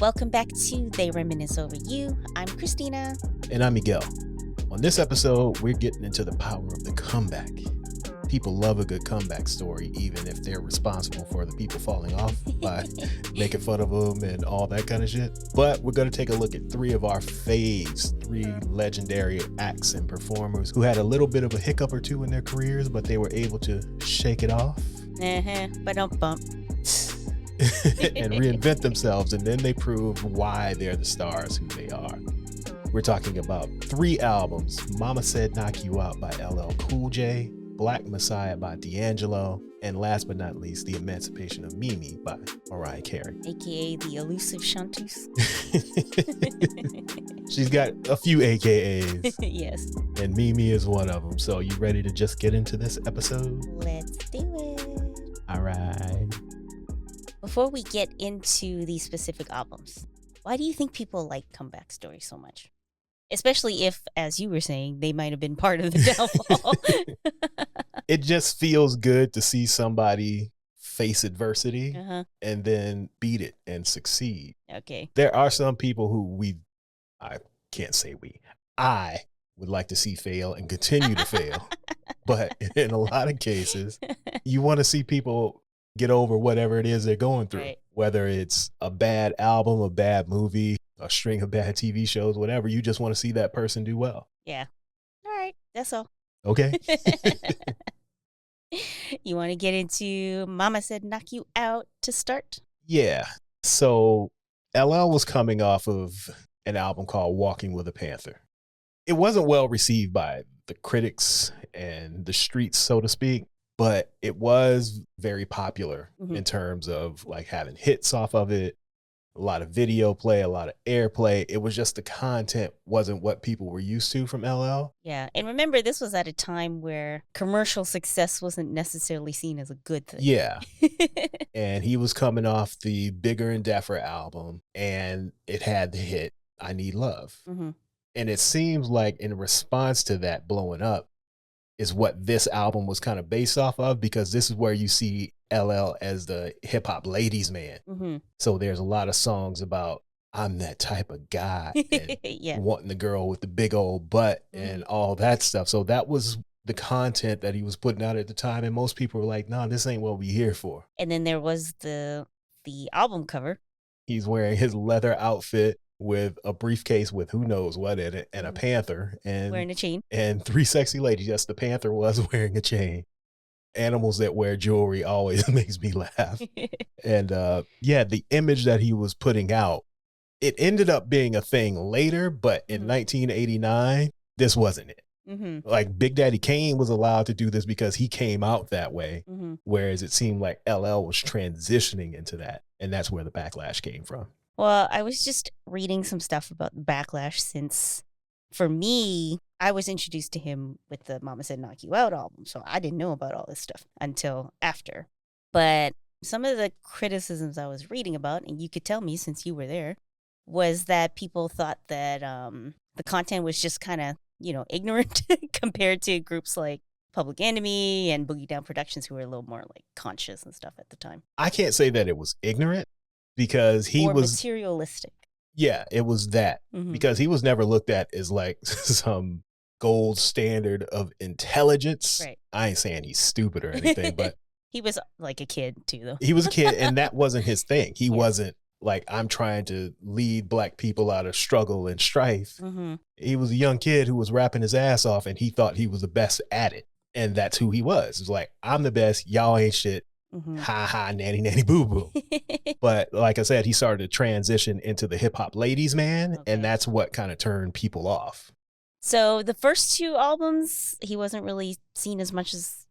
Welcome back to They Reminisce Over You. I'm Christina. And I'm Miguel. On this episode, we're getting into the power of the comeback. People love a good comeback story, even if they're responsible for the people falling off by making fun of them and all that kind of shit. But we're going to take a look at three of our faves, three legendary acts and performers who had a little bit of a hiccup or two in their careers, but they were able to shake it off. But don't bump. And reinvent themselves, and then they prove why they're the stars who they are. We're talking about three albums: Mama Said Knock You Out by LL Cool J, Black Messiah by D'Angelo, and last but not least, The Emancipation of Mimi by Mariah Carey. AKA the elusive Chanteuse. She's got a few AKAs. Yes. And Mimi is one of them. So you ready to just get into this episode? Let's do it. All right. Before we get into these specific albums, why do you think people like comeback stories so much? Especially if, as you were saying, they might have been part of the downfall. It just feels good to see somebody face adversity and then beat it and succeed. Okay. There are some people who I would like to see fail and continue to fail. But in a lot of cases, you want to see people get over whatever it is they're going through, right? Whether it's a bad album, a bad movie, a string of bad TV shows, whatever. You just want to see that person do well. Yeah. All right. That's all. Okay. You want to get into Mama Said Knock You Out to start? Yeah. So LL was coming off of an album called Walking with a Panther. It wasn't well received by the critics and the streets, so to speak, but it was very popular in terms of like having hits off of it, a lot of video play, a lot of airplay. It was just the content wasn't what people were used to from LL. Yeah. And remember, this was at a time where commercial success wasn't necessarily seen as a good thing. Yeah. And he was coming off the Bigger and Deffer album, and it had the hit I Need Love. And it seems like in response to that blowing up is what this album was kind of based off of, because this is where you see LL as the hip hop ladies man. So there's a lot of songs about I'm that type of guy and wanting the girl with the big old butt and all that stuff. So that was the content that he was putting out at the time. And most people were like, nah, this ain't what we here for. And then there was the album cover. He's wearing his leather outfit with a briefcase with who knows what in it, and a panther, and wearing a chain, and three sexy ladies. Yes, the panther was wearing a chain. Animals that wear jewelry always makes me laugh. And the image that he was putting out, it ended up being a thing later, but in 1989, this wasn't it. Like Big Daddy Kane was allowed to do this because he came out that way, whereas it seemed like LL was transitioning into that, and that's where the backlash came from. Well, I was just reading some stuff about the backlash, since for me, I was introduced to him with the Mama Said Knock You Out album, so I didn't know about all this stuff until after. But some of the criticisms I was reading about, and you could tell me since you were there, was that people thought that the content was just kind of, ignorant compared to groups like Public Enemy and Boogie Down Productions, who were a little more like conscious and stuff at the time. I can't say that it was ignorant, because he was materialistic. Yeah, it was that, because he was never looked at as like some gold standard of intelligence. Right. I ain't saying he's stupid or anything, but he was like a kid too, though. He was a kid, and that wasn't his thing. He wasn't like, I'm trying to lead Black people out of struggle and strife. He was a young kid who was rapping his ass off, and he thought he was the best at it. And that's who he was. It's like, I'm the best, y'all ain't shit. Ha ha, nanny nanny boo boo. But like I said, he started to transition into the hip hop ladies man, and that's what kind of turned people off. So the first two albums, he wasn't really seen as much as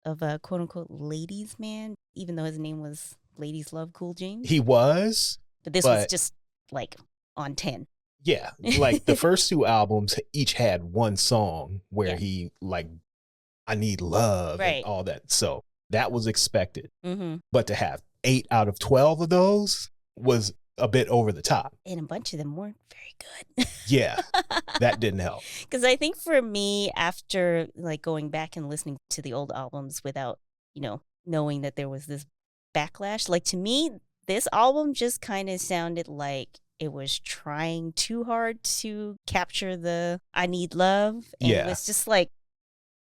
of a quote unquote ladies man, even though his name was Ladies Love Cool James. He was, but this was just like on 10. Yeah, like the first two albums each had one song where he like, I Need Love and all that. So that was expected. But to have 8 out of 12 of those was a bit over the top. And a bunch of them weren't very good. Yeah, that didn't help. Because I think for me, after like going back and listening to the old albums without, knowing that there was this backlash, like to me, This album just kind of sounded like it was trying too hard to capture the I Need Love. And it was just like,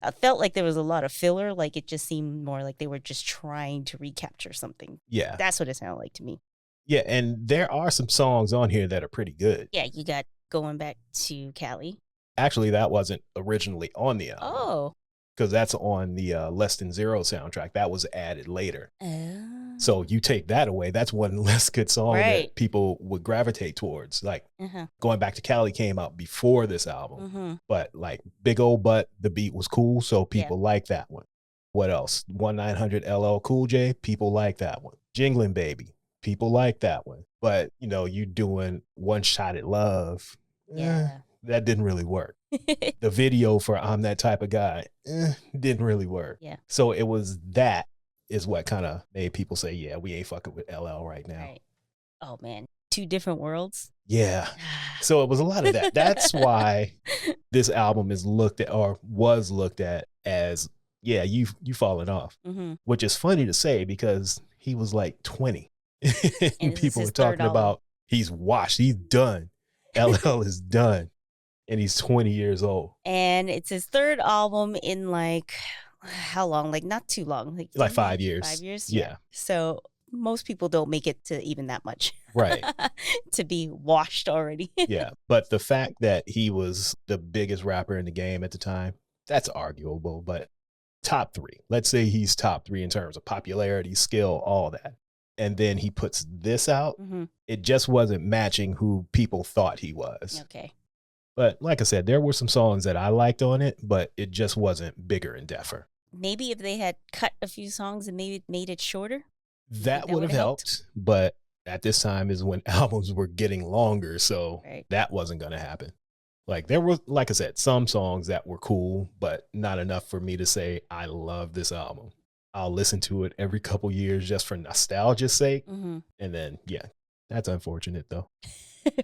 I felt like there was a lot of filler. Like it just seemed more like they were just trying to recapture something. Yeah. That's what it sounded like to me. Yeah, and there are some songs on here that are pretty good. Yeah, you got Going Back to Cali. Actually, that wasn't originally on the album. Oh. Because that's on the Less Than Zero soundtrack. That was added later. Oh. So you take that away, that's one less good song that people would gravitate towards. Like Going Back to Cali came out before this album. But like Big Ol' Butt, the beat was cool, so people like that one. What else? 1-900 LL Cool J, people like that one. Jingling Baby, people like that one. But, you know, you doing One Shot at Love, that didn't really work. The video for I'm That Type of Guy, didn't really work. Yeah. So it was that is what kind of made people say, yeah, we ain't fucking with LL right now. Right. Oh, man. Two different worlds. Yeah. So it was a lot of that. That's why this album is looked at, or was looked at as, yeah, you falling off. Which is funny to say because he was like 20. And people were talking about he's washed, he's done. LL is done. And he's 20 years old. And it's his third album in like, how long? Like not too long. Like 5 years. 5 years? Yeah. So most people don't make it to even that much. Right. To be washed already. Yeah. But the fact that he was the biggest rapper in the game at the time, that's arguable. But top three. Let's say he's top three in terms of popularity, skill, all that. And then he puts this out. It just wasn't matching who people thought he was. Okay. But like I said, there were some songs that I liked on it, but it just wasn't bigger and deffer. Maybe if they had cut a few songs and maybe made it shorter, that would have helped. But at this time is when albums were getting longer, so that wasn't going to happen. Like there were, like I said, some songs that were cool, but not enough for me to say I love this album. I'll listen to it every couple years just for nostalgia's sake. And then, yeah, that's unfortunate though.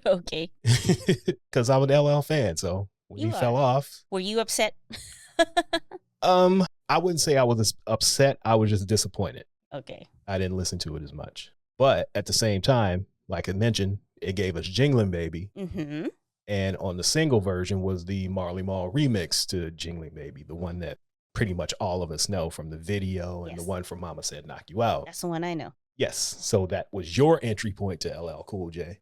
Okay. Because I'm an LL fan, so when he fell off. Were you upset? I wouldn't say I was upset. I was just disappointed. Okay. I didn't listen to it as much. But at the same time, like I mentioned, it gave us Jingling Baby. And on the single version was the Marley Marl remix to Jingling Baby, the one that pretty much all of us know from the video and the one from Mama Said Knock You Out. That's the one I know. Yes. So that was your entry point to LL Cool J.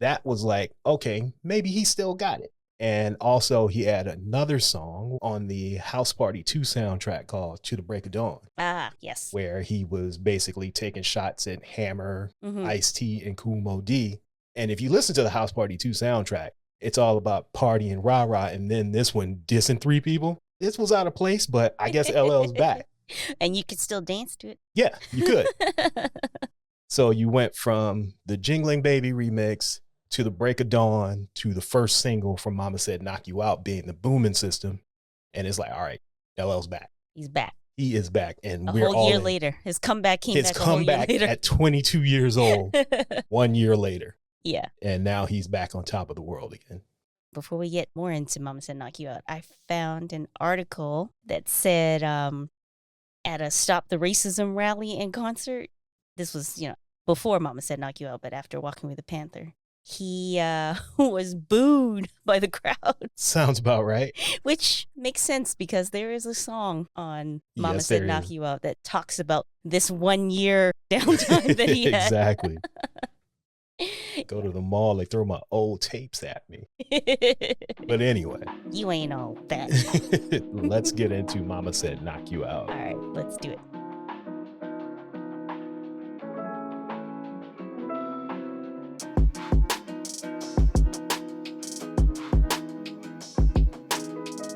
That was like, okay, maybe he still got it. And also he had another song on the House Party 2 soundtrack called To the Break of Dawn. Ah, yes. Where he was basically taking shots at Hammer, Ice-T, and Kool Moe Dee. And if you listen to the House Party 2 soundtrack, it's all about partying rah-rah. And then this one dissing three people. This was out of place, but I guess LL's back. And you could still dance to it. Yeah, you could. So you went from the Jingling Baby remix to the Break of Dawn to the first single from Mama Said Knock You Out being the Booming System. And it's like, all right, LL's back. He's back. He is back. And we're all year later. His comeback came back a whole year later. At 22 years old, 1 year later. Yeah. And now he's back on top of the world again. Before we get more into Mama Said Knock You Out, I found an article that said at a Stop the Racism rally and concert, this was, before Mama Said Knock You Out, but after Walking with the Panther, he was booed by the crowd. Sounds about right. Which makes sense because there is a song on Mama Said Knock You Out that talks about this 1 year downtime that he had. Exactly. Go to the mall, they throw my old tapes at me. But anyway. You ain't all that. Let's get into Mama Said Knock You Out. All right, let's do it.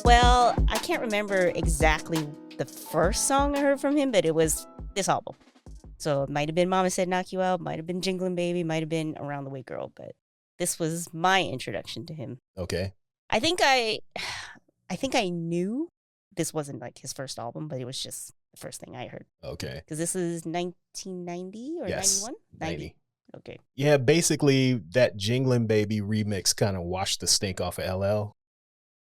Well, I can't remember exactly the first song I heard from him, but it was this album. So it might have been Mama Said Knock You Out, might have been Jingling Baby, might have been Around the Way Girl, but this was my introduction to him. Okay. I think I knew this wasn't like his first album, but it was just the first thing I heard. Okay. Because this is 1990 or 91? 90. Okay. Yeah, basically that Jingling Baby remix kind of washed the stink off of LL.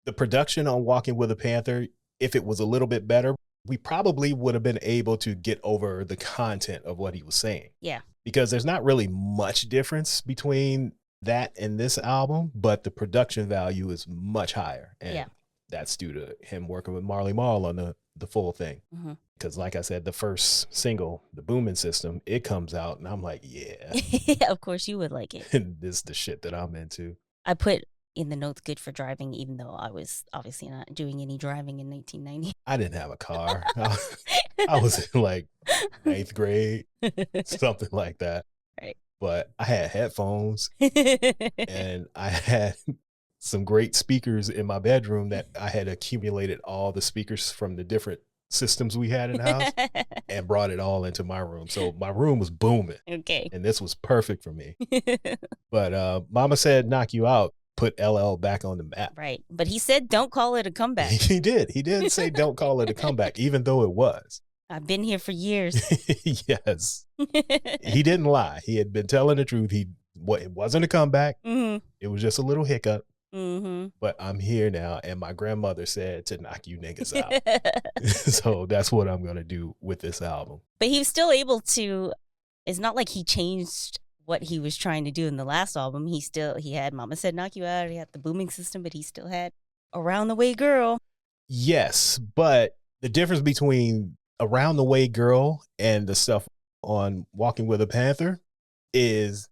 The production on Walking with a Panther, if it was a little bit better, we probably would have been able to get over the content of what he was saying. Yeah. Because there's not really much difference between that and this album, but the production value is much higher. And that's due to him working with Marley Marl on the full thing. Because like I said, the first single, The Booming System, it comes out and I'm like, yeah. Yeah, of course you would like it. This is the shit that I'm into. I put in the notes good for driving, even though I was obviously not doing any driving in 1990. I didn't have a car. I was in like 9th grade, something like that. Right. But I had headphones and I had some great speakers in my bedroom that I had accumulated all the speakers from the different systems we had in the house and brought it all into my room. So my room was booming. Okay. And this was perfect for me. But Mama Said Knock You Out put LL back on the map. Right. But he said, don't call it a comeback. He did. He did say, don't call it a comeback, even though it was. I've been here for years. Yes. He didn't lie. He had been telling the truth. It wasn't a comeback. It was just a little hiccup. But I'm here now, and my grandmother said to knock you niggas out. So that's what I'm going to do with this album. But he was still able to, it's not like he changed what he was trying to do in the last album. He had Mama Said Knock You Out, he had The Booming System, but he still had Around the Way Girl. Yes, but the difference between Around the Way Girl and the stuff on Walking with a Panther is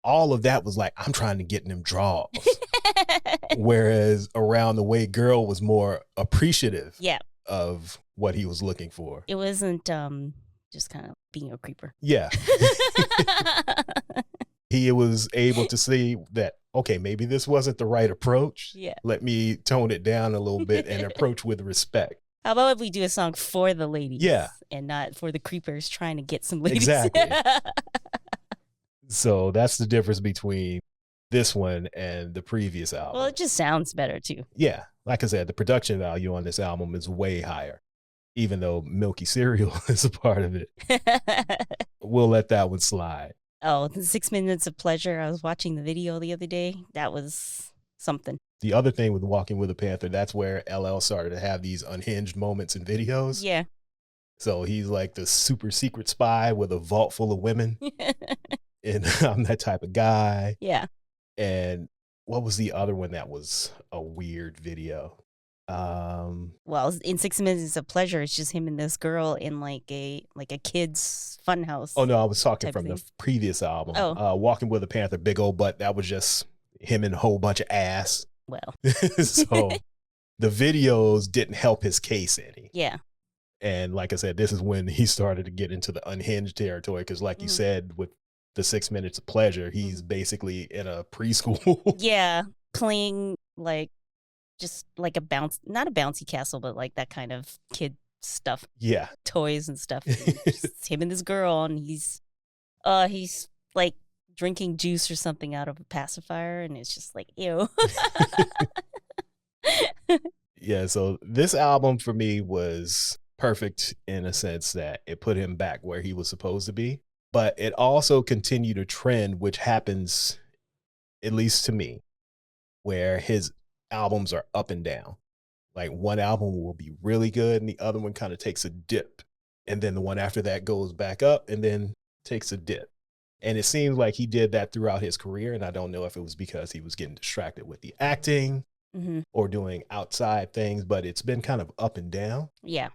all of that was like, I'm trying to get in them draws. Whereas Around the Way Girl was more appreciative of what he was looking for. It wasn't just kind of being a creeper. Yeah. He was able to see that, okay, maybe this wasn't the right approach. Yeah. Let me tone it down a little bit and approach with respect. How about if we do a song for the ladies? Yeah. And not for the creepers trying to get some ladies. Exactly. So that's the difference between this one and the previous album. Well, it just sounds better too. Yeah. Like I said, the production value on this album is way higher, even though Milky Cereal is a part of it. We'll let that one slide. Oh, the 6 Minutes of Pleasure. I was watching the video the other day. That was something. The other thing with Walking with a Panther, that's where LL started to have these unhinged moments in videos. Yeah. So he's like the super secret spy with a vault full of women. And I'm that type of guy. Yeah. And what was the other one that was a weird video? Well, in 6 Minutes of Pleasure, it's just him and this girl in like a kid's fun house. Oh no, I was talking from the previous album. Oh. Walking with a Panther, Big Old Butt. That was just him and a whole bunch of ass. Well. So the videos didn't help his case any. Yeah. And like I said, this is when he started to get into the unhinged territory. Because like you said, with the 6 Minutes of Pleasure, he's basically in a preschool. Yeah. Playing like just like not a bouncy castle, but like that kind of kid stuff. Yeah. Toys and stuff. It's him and this girl, and he's like drinking juice or something out of a pacifier, and it's just like, ew. Yeah, so this album for me was perfect in a sense that it put him back where he was supposed to be, but it also continued a trend which happens, at least to me, where his albums are up and down. Like one album will be really good and the other one kind of takes a dip, and then the one after that goes back up and then takes a dip. And it seems like he did that throughout his career, and I don't know if it was because he was getting distracted with the acting or doing outside things, but it's been kind of up and down. Yeah.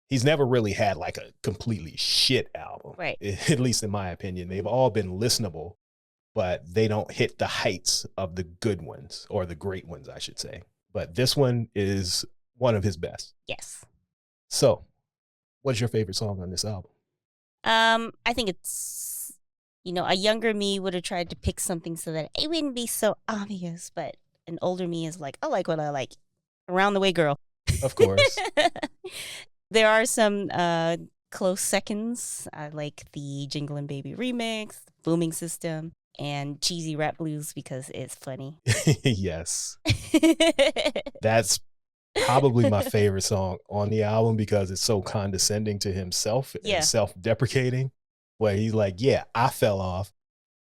He's never really had like a completely shit album. Right. At least in my opinion. They've all been listenable, but they don't hit the heights of the good ones, or the great ones, I should say. But this one is one of his best. Yes. So, what's your favorite song on this album? I think it's, a younger me would have tried to pick something so that it wouldn't be so obvious, but an older me is like, I like what I like. Around the Way Girl. Of course. There are some close seconds. I like the Jinglin' Baby remix, Booming System, and Cheesy Rap Blues because it's funny. Yes. That's probably my favorite song on the album because it's so condescending to himself and self-deprecating, where he's like, yeah, I fell off.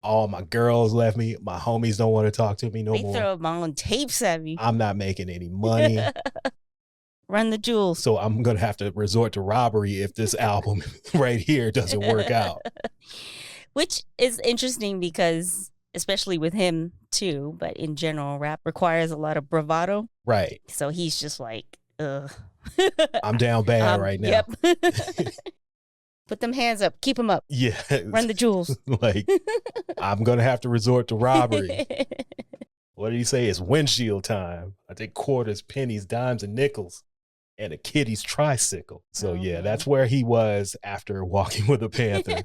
All my girls left me. My homies don't want to talk to me no more. They throw my own tapes at me. I'm not making any money. Run the jewels. So I'm going to have to resort to robbery if this album right here doesn't work out. Which is interesting because, especially with him too, but in general, rap requires a lot of bravado. Right. So he's just like, ugh. I'm down bad right now. Yep. Put them hands up. Keep them up. Yeah. Run the jewels. Like, I'm going to have to resort to robbery. What did he say? It's windshield time. I take quarters, pennies, dimes, and nickels, and a kitty's tricycle. So, yeah, that's where he was after Walking with a Panther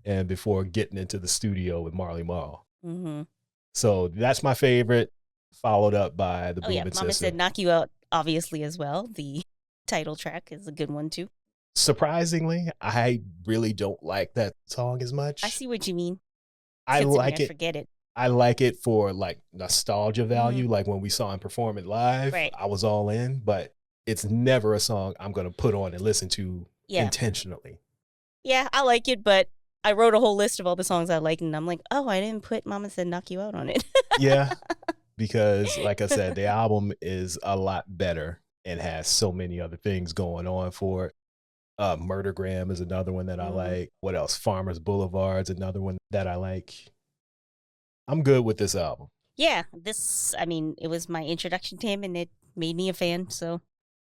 and before getting into the studio with Marley Marl. Mm-hmm. So that's my favorite, followed up by the Boom and Mama Sister. Said Knock You Out, obviously, as well. The title track is a good one, too. Surprisingly, I really don't like that song as much. I see what you mean. I like it. Forget it. I like it for like nostalgia value. Like when we saw him perform it live, I was all in, but it's never a song I'm going to put on and listen to intentionally. Yeah, I like it, but I wrote a whole list of all the songs I like, and I'm like, oh, I didn't put Mama Said Knock You Out on it. Yeah, because like I said, the album is a lot better and has so many other things going on for it. Murdergram is another one that I like. What else? Farmers Boulevard's another one that I like. I'm good with this album. Yeah, it was my introduction to him, and it made me a fan, so.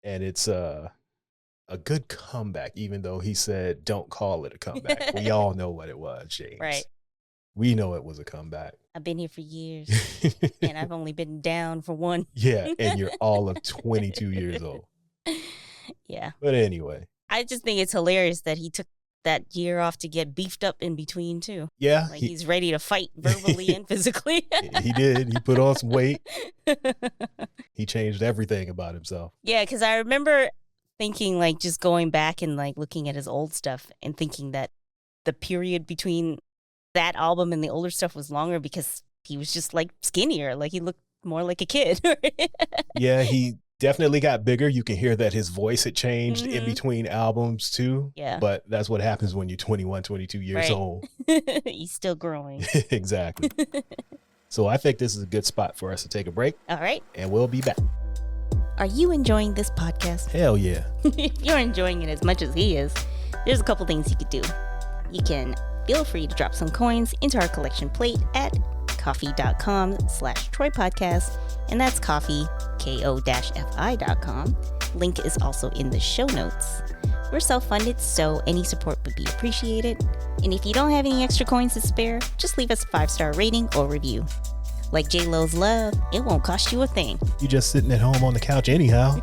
And it's a good comeback, even though he said, don't call it a comeback. We all know what it was, James. Right. We know it was a comeback. I've been here for years, and I've only been down for one. Yeah, and you're all of 22 years old. Yeah. But anyway. I just think it's hilarious that he took that year off to get beefed up in between, too. Yeah. Like he's ready to fight verbally and physically. He did. He put on some weight. He changed everything about himself. Yeah, because I remember thinking, like, just going back and, like, looking at his old stuff and thinking that the period between that album and the older stuff was longer because he was just, like, skinnier. Like, he looked more like a kid. Yeah, he definitely got bigger. You can hear that his voice had changed in between albums too. Yeah. But that's what happens when you're 21, 22 years old. He's still growing. Exactly. So I think this is a good spot for us to take a break. All right. And we'll be back. Are you enjoying this podcast? Hell yeah. If you're enjoying it as much as he is, there's a couple things you could do. You can feel free to drop some coins into our collection plate at coffee.com/TroyPodcast, and that's coffee, ko-fi.com. Link is also in the show notes. We're self-funded, so any support would be appreciated. And if you don't have any extra coins to spare, just leave us a 5-star rating or review. Like J-Lo's Love, it won't cost you a thing. You're just sitting at home on the couch anyhow.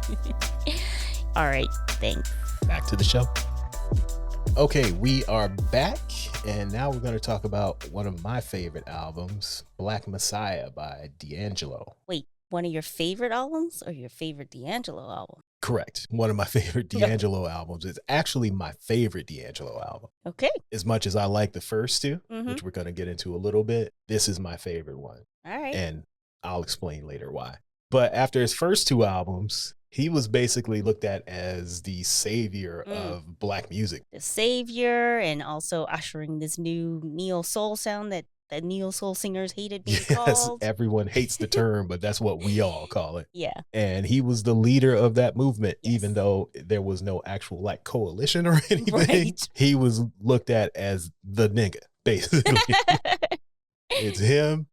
All right, thanks. Back to the show. Okay, we are back, and now we're going to talk about one of my favorite albums, Black Messiah by D'Angelo. Wait, one of your favorite albums or your favorite D'Angelo album? Correct. One of my favorite D'Angelo albums. It's actually my favorite D'Angelo album. Okay. As much as I like the first two, which we're going to get into a little bit, this is my favorite one. All right. And I'll explain later why. But after his first two albums, he was basically looked at as the savior of Black music. The savior, and also ushering this new neo-soul sound that neo-soul singers hated being called. Everyone hates the term, but that's what we all call it. Yeah. And he was the leader of that movement, even though there was no actual like coalition or anything. Right. He was looked at as the nigga, basically. It's him,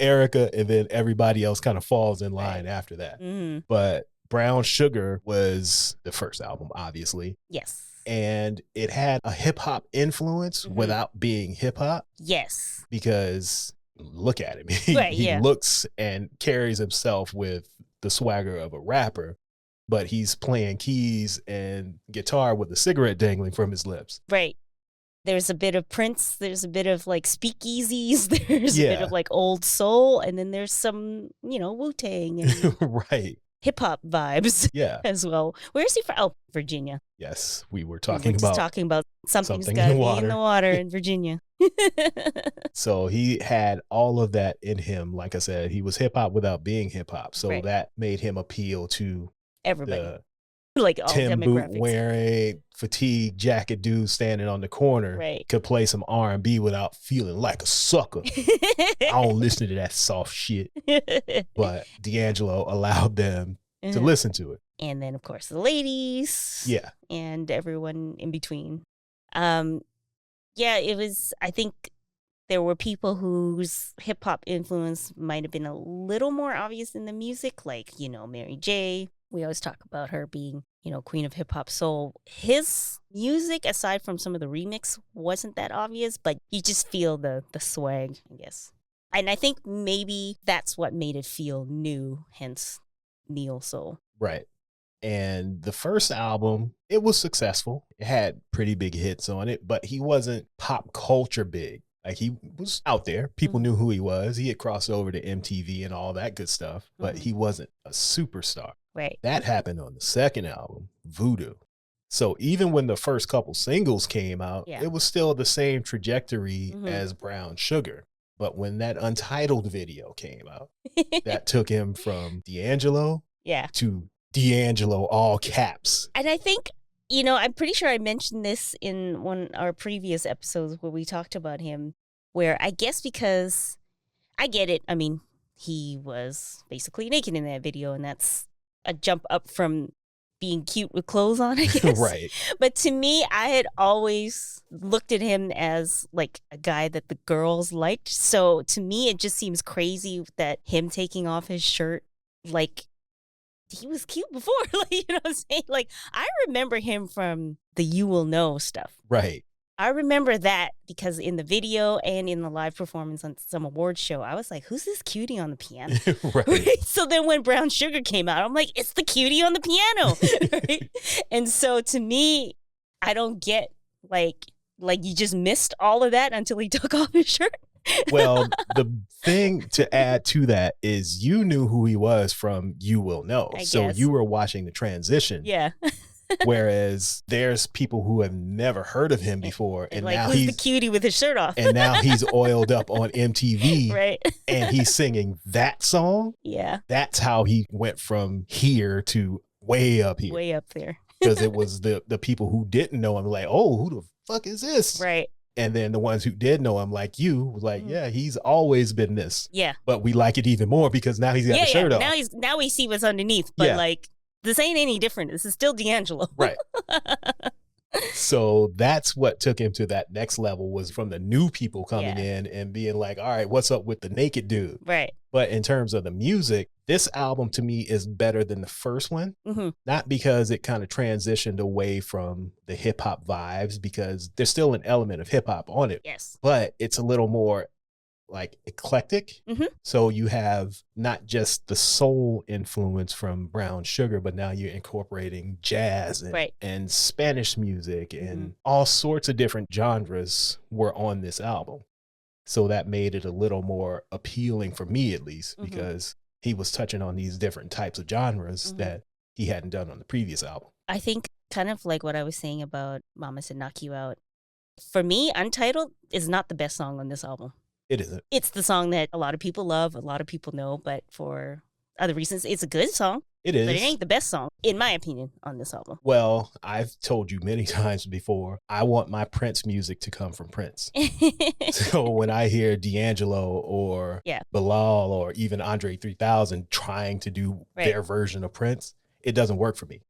Erica, and then everybody else kind of falls in line after that. But Brown Sugar was the first album, obviously. Yes. And it had a hip hop influence without being hip hop. Yes. Because look at him. He looks and carries himself with the swagger of a rapper, but he's playing keys and guitar with a cigarette dangling from his lips. Right. There's a bit of Prince. There's a bit of like speakeasies. There's a bit of like old soul. And then there's some, Wu-Tang and right. hip hop vibes as well. Where's he from? Oh, Virginia. Yes. We were talking about something's got to be in the water in Virginia. So he had all of that in him. Like I said, he was hip hop without being hip hop. So that made him appeal to everybody. Like all Tim demographics. Boot wearing fatigue jacket dude standing on the corner could play some R&B without feeling like a sucker. I don't listen to that soft shit. But D'Angelo allowed them to listen to it. And then, of course, the ladies. Yeah. And everyone in between. Yeah, it was, I think there were people whose hip hop influence might have been a little more obvious in the music, like, Mary J. We always talk about her being, queen of hip hop soul. His music, aside from some of the remix, wasn't that obvious, but you just feel the swag, I guess. And I think maybe that's what made it feel new, hence Neo Soul. Right. And the first album, it was successful. It had pretty big hits on it, but he wasn't pop culture big. Like, he was out there. People knew who he was. He had crossed over to MTV and all that good stuff, but he wasn't a superstar. Right. That happened on the second album, Voodoo. So even when the first couple singles came out, it was still the same trajectory as Brown Sugar. But when that Untitled video came out, that took him from D'Angelo to D'Angelo, all caps. And I think, I'm pretty sure I mentioned this in one of our previous episodes where we talked about him, where I guess because I get it. I mean, he was basically naked in that video, and that's a jump up from being cute with clothes on, I guess. Right. But to me, I had always looked at him as like a guy that the girls liked. So to me, it just seems crazy that him taking off his shirt, like, he was cute before. Like, you know what I'm saying? Like, I remember him from the You Will Know stuff. Right. I remember that because in the video and in the live performance on some awards show, I was like, who's this cutie on the piano? Right. So then when Brown Sugar came out, I'm like, it's the cutie on the piano. Right? And so to me, I don't get like you just missed all of that until he took off his shirt. Well, the thing to add to that is you knew who he was from You Will Know. So you were watching the transition. Yeah. Whereas there's people who have never heard of him before. And like, now who's he's the cutie with his shirt off. And now he's oiled up on MTV. Right. And he's singing that song. Yeah. That's how he went from here to way up here. Way up there. Because it was the people who didn't know him, like, oh, who the fuck is this? Right. And then the ones who did know him, like you, was like, yeah, he's always been this. Yeah. But we like it even more because now he's got the shirt off. Now we see what's underneath. But like, this ain't any different. This is still D'Angelo. Right. So that's what took him to that next level, was from the new people coming in and being like, all right, what's up with the naked dude? Right. But in terms of the music, this album to me is better than the first one. Not because it kind of transitioned away from the hip hop vibes, because there's still an element of hip hop on it. Yes. But it's a little more like eclectic. So you have not just the soul influence from Brown Sugar, but now you're incorporating jazz and Spanish music and all sorts of different genres were on this album. So that made it a little more appealing for me, at least, because he was touching on these different types of genres that he hadn't done on the previous album. I think kind of like what I was saying about Mama Said Knock You Out. For me, Untitled is not the best song on this album. It isn't. It's the song that a lot of people love, a lot of people know, but for other reasons, it's a good song. It is. But it ain't the best song, in my opinion, on this album. Well, I've told you many times before, I want my Prince music to come from Prince. So when I hear D'Angelo or Bilal or even Andre 3000 trying to do their version of Prince, it doesn't work for me.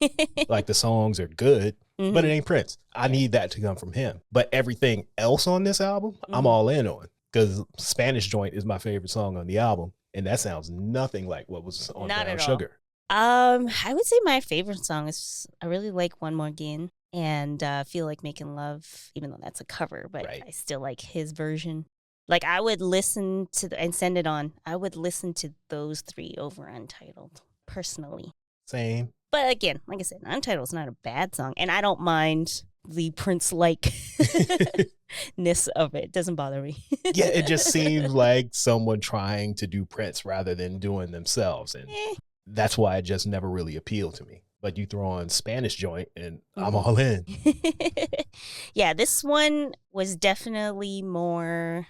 Like, the songs are good, but it ain't Prince. I need that to come from him. But everything else on this album, I'm all in on. Because Spanish Joint is my favorite song on the album, and that sounds nothing like what was on Brown Sugar. I would say my favorite song is, I really like One More Again and Feel Like Making Love, even though that's a cover, but I still like his version. Like, I would listen to and Send It On. I would listen to those three over Untitled, personally. Same. But again, like I said, Untitled is not a bad song, and I don't mind the Prince-like ness of it. It doesn't bother me. Yeah, it just seems like someone trying to do Prince rather than doing themselves, and that's why it just never really appealed to me. But you throw on Spanish Joint and I'm all in. Yeah, this one was definitely more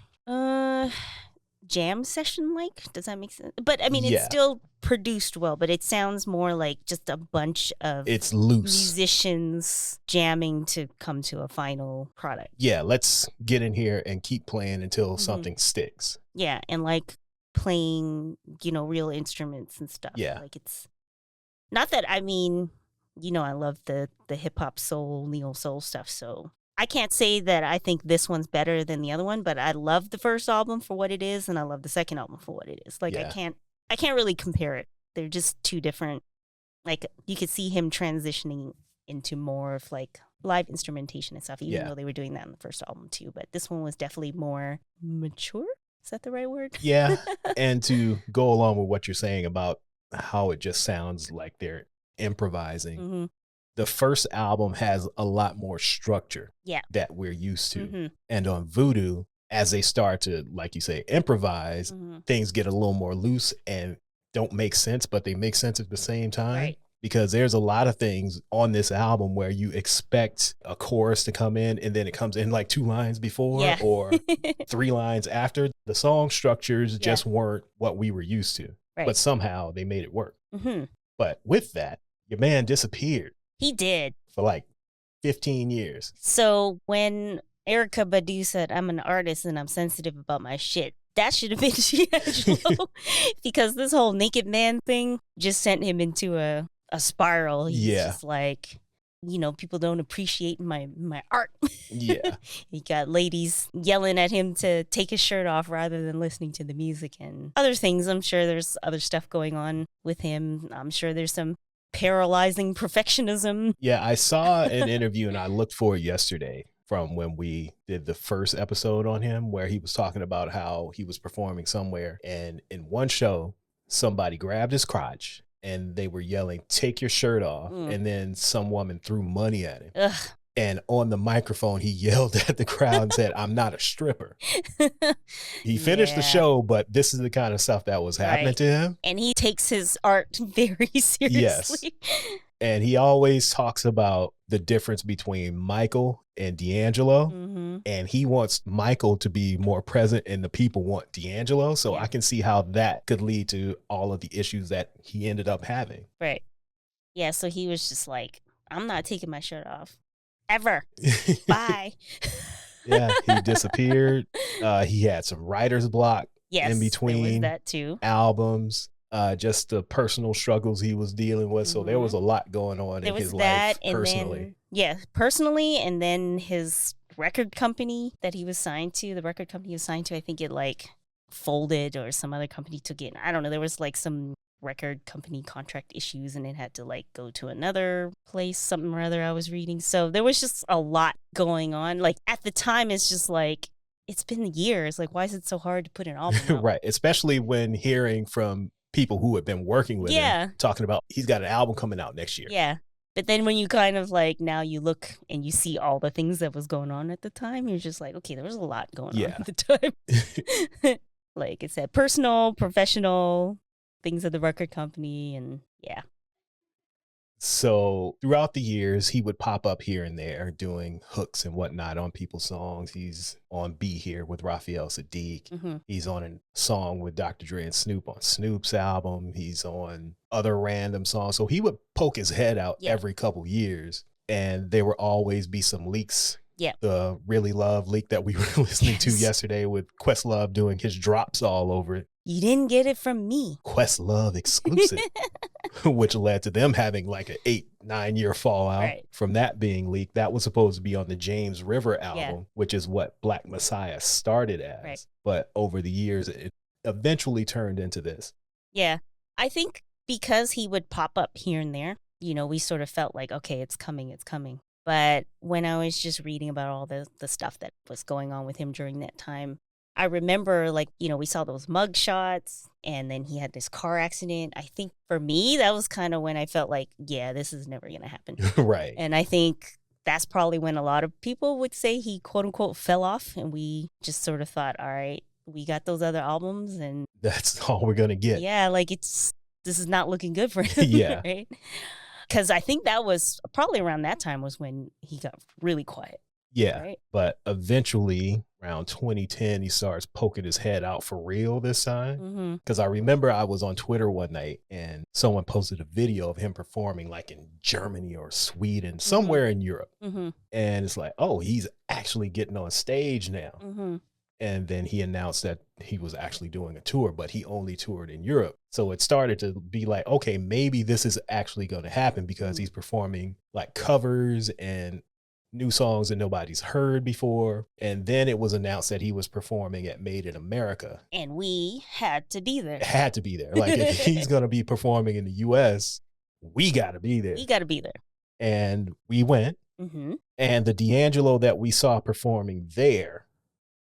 jam session like. Does that make sense? But I mean, it's still produced well, but it sounds more like just a bunch of musicians jamming to come to a final product. Yeah, let's get in here and keep playing until something sticks. Yeah, and like playing, real instruments and stuff. Yeah. Like, it's Not that, I mean, I love the hip hop soul, neo soul stuff. So I can't say that I think this one's better than the other one, but I love the first album for what it is, and I love the second album for what it is. Like, Yeah. I can't really compare it. They're just two different. Like, you could see him transitioning into more of like live instrumentation and stuff, even though they were doing that in the first album too. But this one was definitely more mature. Is that the right word? Yeah. And to go along with what you're saying about how it just sounds like they're improvising, the first album has a lot more structure that we're used to. And on Voodoo, as they start to, like you say, improvise, things get a little more loose and don't make sense, but they make sense at the same time. Right. Because there's a lot of things on this album where you expect a chorus to come in and then it comes in like 2 lines before or 3 lines after. The song structures just weren't what we were used to, but somehow they made it work. But with that, your man disappeared. He did. For like 15 years. So when Erykah Badu said, I'm an artist and I'm sensitive about my shit, that should have been D'Angelo. Because this whole naked man thing just sent him into a spiral. He's just like, people don't appreciate my art. Yeah. He got ladies yelling at him to take his shirt off rather than listening to the music and other things. I'm sure there's other stuff going on with him. I'm sure there's some paralyzing perfectionism. Yeah, I saw an interview and I looked for it yesterday from when we did the first episode on him, where he was talking about how he was performing somewhere. And in one show, somebody grabbed his crotch and they were yelling, take your shirt off. And then some woman threw money at him. Ugh. And on the microphone, he yelled at the crowd and said, I'm not a stripper. He finished the show, but this is the kind of stuff that was happening to him. And he takes his art very seriously. Yes. And he always talks about the difference between Michael and D'Angelo. And he wants Michael to be more present and the people want D'Angelo. So I can see how that could lead to all of the issues that he ended up having. Right. Yeah, so he was just like, I'm not taking my shirt off. Ever. Bye. Yeah, he disappeared. He had some writer's block in between that too. albums. Just the personal struggles he was dealing with. So there was a lot going on in his life personally. Personally, and then his record company that he was signed to, the record company he was signed to, I think it like folded or some other company took it. I don't know. There was like some record company contract issues and it had to like go to another place, something or other I was reading. So there was just a lot going on. Like at the time, it's just like, it's been years. Like, why is it so hard to put an album out? Right. Especially when hearing from people who have been working with him talking about he's got an album coming out next year. Yeah. But then when you kind of like, now you look and you see all the things that was going on at the time, you're just like, okay, there was a lot going on at the time. Like it said, personal, professional, things of the record company, and So throughout the years, he would pop up here and there doing hooks and whatnot on people's songs. He's on Be Here with Raphael Sadiq. He's on a song with Dr. Dre and Snoop on Snoop's album. He's on other random songs. So he would poke his head out every couple years, and there would always be some leaks. The Really Love leak that we were listening to yesterday with Questlove doing his drops all over it. You didn't get it from me. Questlove exclusive, which led to them having like an 8-9 year fallout from that being leaked. That was supposed to be on the James River album, which is what Black Messiah started as. But over the years, it eventually turned into this. Yeah. I think because he would pop up here and there, we sort of felt like, okay, it's coming, it's coming. But when I was just reading about all the stuff that was going on with him during that time, I remember, like, we saw those mug shots and then he had this car accident. I think for me, that was kind of when I felt like, yeah, this is never going to happen. Right. And I think that's probably when a lot of people would say he, quote unquote, fell off. And we just sort of thought, all right, we got those other albums and that's all we're going to get. Yeah, like this is not looking good for him. Yeah. Right? Because I think that was probably around that time was when he got really quiet. Yeah. Right? But eventually, around 2010, he starts poking his head out for real this time. Because I remember I was on Twitter one night and someone posted a video of him performing like in Germany or Sweden, somewhere in Europe. And it's like, oh, he's actually getting on stage now. And then he announced that he was actually doing a tour, but he only toured in Europe. So it started to be like, okay, maybe this is actually going to happen because he's performing like covers and new songs that nobody's heard before. And then it was announced that he was performing at Made in America. And we had to be there. Had to be there. Like if he's going to be performing in the US, we got to be there. We got to be there. And we went. And the D'Angelo that we saw performing there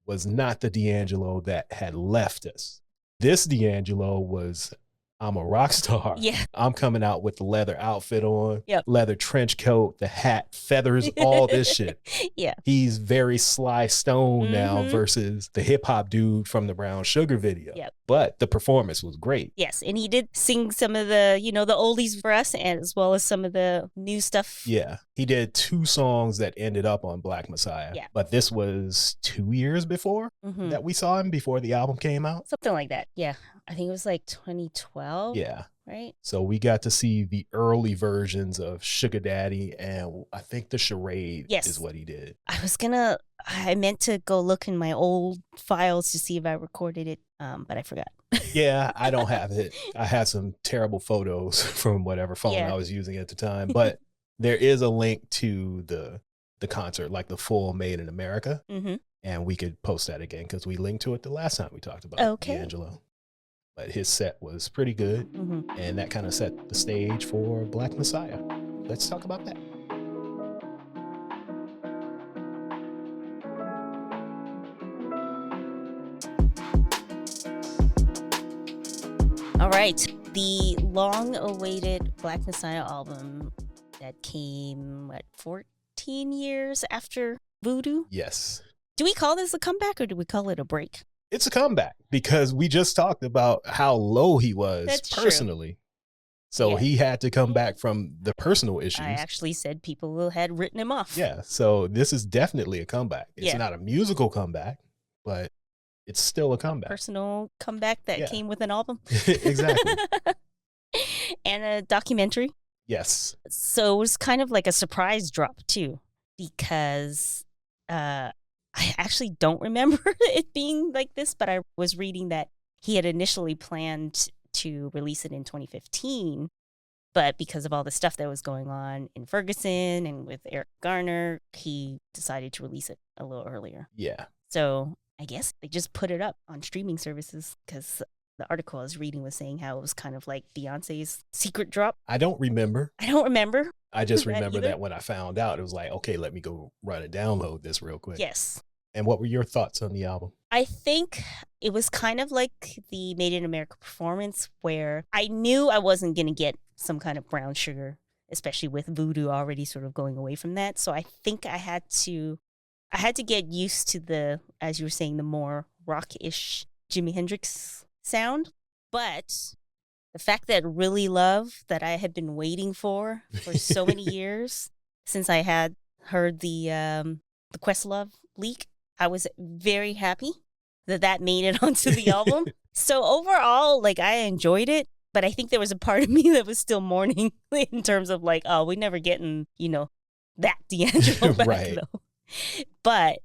was not the D'Angelo that had left us. This D'Angelo was, I'm a rock star. Yeah. I'm coming out with the leather outfit on, yep. leather trench coat, the hat, feathers, all this shit. Yeah. He's very Sly Stone now versus the hip hop dude from the Brown Sugar video. Yep. But the performance was great. Yes. And he did sing some of the, the oldies for us, as well as some of the new stuff. Yeah. He did 2 songs that ended up on Black Messiah. Yeah. But this was 2 years before that we saw him, before the album came out. Something like that. Yeah. I think it was like 2012. Yeah. Right. So we got to see the early versions of Sugar Daddy, and I think the Charade is what he did. I meant to go look in my old files to see if I recorded it, but I forgot. Yeah, I don't have it. I had some terrible photos from whatever phone I was using at the time, but there is a link to the concert, like the full Made in America, and we could post that again because we linked to it the last time we talked about D'Angelo. But his set was pretty good, and that kind of set the stage for Black Messiah. Let's talk about that. All right. The long-awaited Black Messiah album that came, 14 years after Voodoo? Yes. Do we call this a comeback or do we call it a break? It's a comeback because we just talked about how low he was personally. True. So he had to come back from the personal issues. I actually said people had written him off. Yeah. So this is definitely a comeback. It's not a musical comeback, but it's still a comeback. Personal comeback that came with an album. Exactly. And a documentary. Yes. So it was kind of like a surprise drop too, because I actually don't remember it being like this, but I was reading that he had initially planned to release it in 2015, but because of all the stuff that was going on in Ferguson and with Eric Garner, he decided to release it a little earlier. Yeah. So I guess they just put it up on streaming services because the article I was reading was saying how it was kind of like Beyonce's secret drop. I don't remember. I just remember that when I found out, it was like, okay, let me go run and download this real quick. Yes. And what were your thoughts on the album? I think it was kind of like the Made in America performance where I knew I wasn't going to get some kind of brown sugar, especially with Voodoo already sort of going away from that. So I think I had to get used to the, as you were saying, the more rock-ish Jimi Hendrix sound. But the fact that Really Love, that I had been waiting for so many years since I had heard the Questlove leak, I was very happy that made it onto the album. So overall, I enjoyed it, but I think there was a part of me that was still mourning in terms of we never getting, that D'Angelo back though. But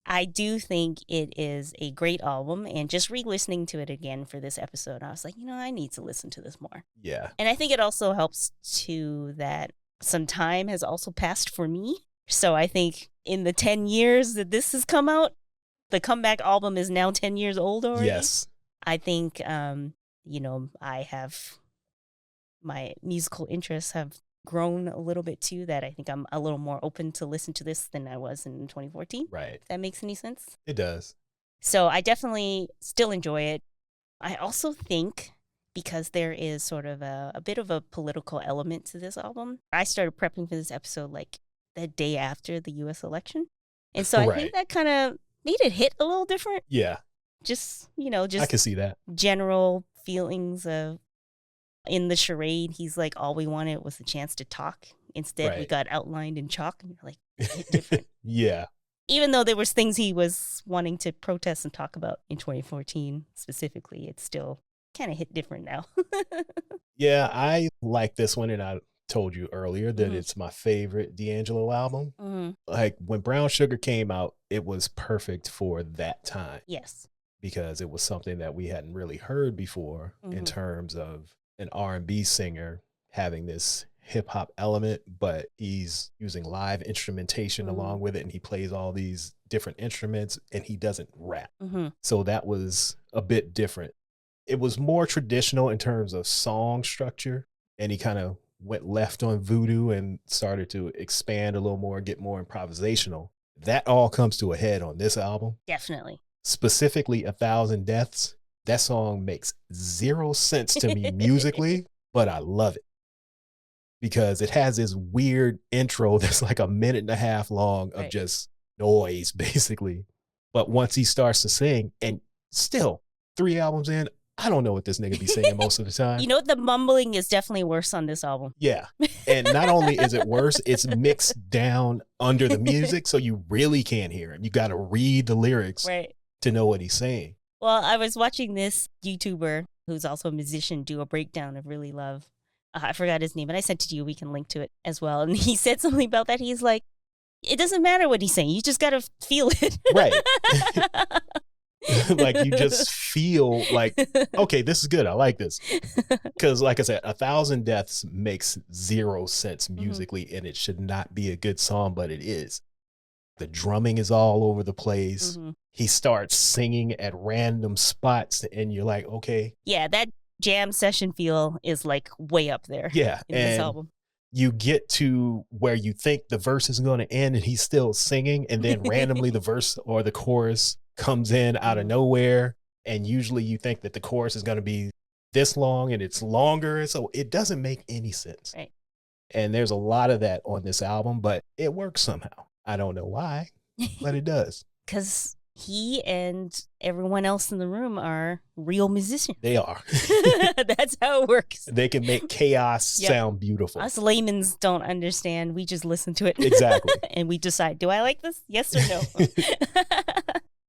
I do think it is a great album, and just re-listening to it again for this episode, I was like, I need to listen to this more. Yeah. And I think it also helps too that some time has also passed for me. So I think in the 10 years that this has come out, the comeback album is now 10 years old already. Yes. I think, I have, my musical interests have grown a little bit too, that I think I'm a little more open to listen to this than I was in 2014. Right. If that makes any sense. It does. So I definitely still enjoy it. I also think because there is sort of a bit of a political element to this album, I started prepping for this episode the day after the U.S. election. And so I think that kind of made it hit a little different. Yeah. Just I can see that. General feelings of, in the charade, he's like, all we wanted was the chance to talk. Instead, we got outlined in chalk. And you're like, it hit different. Yeah. Even though there was things he was wanting to protest and talk about in 2014 specifically, it still kind of hit different now. Yeah, I like this one, and I told you earlier that it's my favorite D'Angelo album. Like when Brown Sugar came out, it was perfect for that time. Yes. Because it was something that we hadn't really heard before in terms of an R&B singer having this hip hop element, but he's using live instrumentation along with it, and he plays all these different instruments and he doesn't rap. So that was a bit different. It was more traditional in terms of song structure, and he kind of went left on Voodoo and started to expand a little more, get more improvisational. That all comes to a head on this album. Definitely. Specifically 1,000 Deaths. That song makes zero sense to me musically, but I love it because it has this weird intro that's like a minute and a half long of just noise, basically. But once he starts to sing, and still 3 albums in, I don't know what this nigga be singing most of the time. You know what? The mumbling is definitely worse on this album. Yeah. And not only is it worse, it's mixed down under the music, so you really can't hear him. You got to read the lyrics to know what he's saying. Well, I was watching this YouTuber who's also a musician do a breakdown of Really Love. I forgot his name, but I sent it to you. We can link to it as well. And he said something about that. He's like, it doesn't matter what he's saying. You just got to feel it. Right. Like you just feel like, okay, this is good. I like this. Because like I said, 1,000 Deaths makes zero sense musically, and it should not be a good song, but it is. The drumming is all over the place. He starts singing at random spots, and you're like, okay. Yeah, that jam session feel is like way up there. Yeah. In this album. You get to where you think the verse is going to end and he's still singing, and then randomly the verse or the chorus comes in out of nowhere, and usually you think that the chorus is going to be this long and it's longer, so it doesn't make any sense. Right. And there's a lot of that on this album, but it works somehow. I don't know why, but it does. Because he and everyone else in the room are real musicians. They are. That's how it works. They can make chaos sound beautiful. Us laymen don't understand. We just listen to it. Exactly. And we decide, do I like this? Yes or no?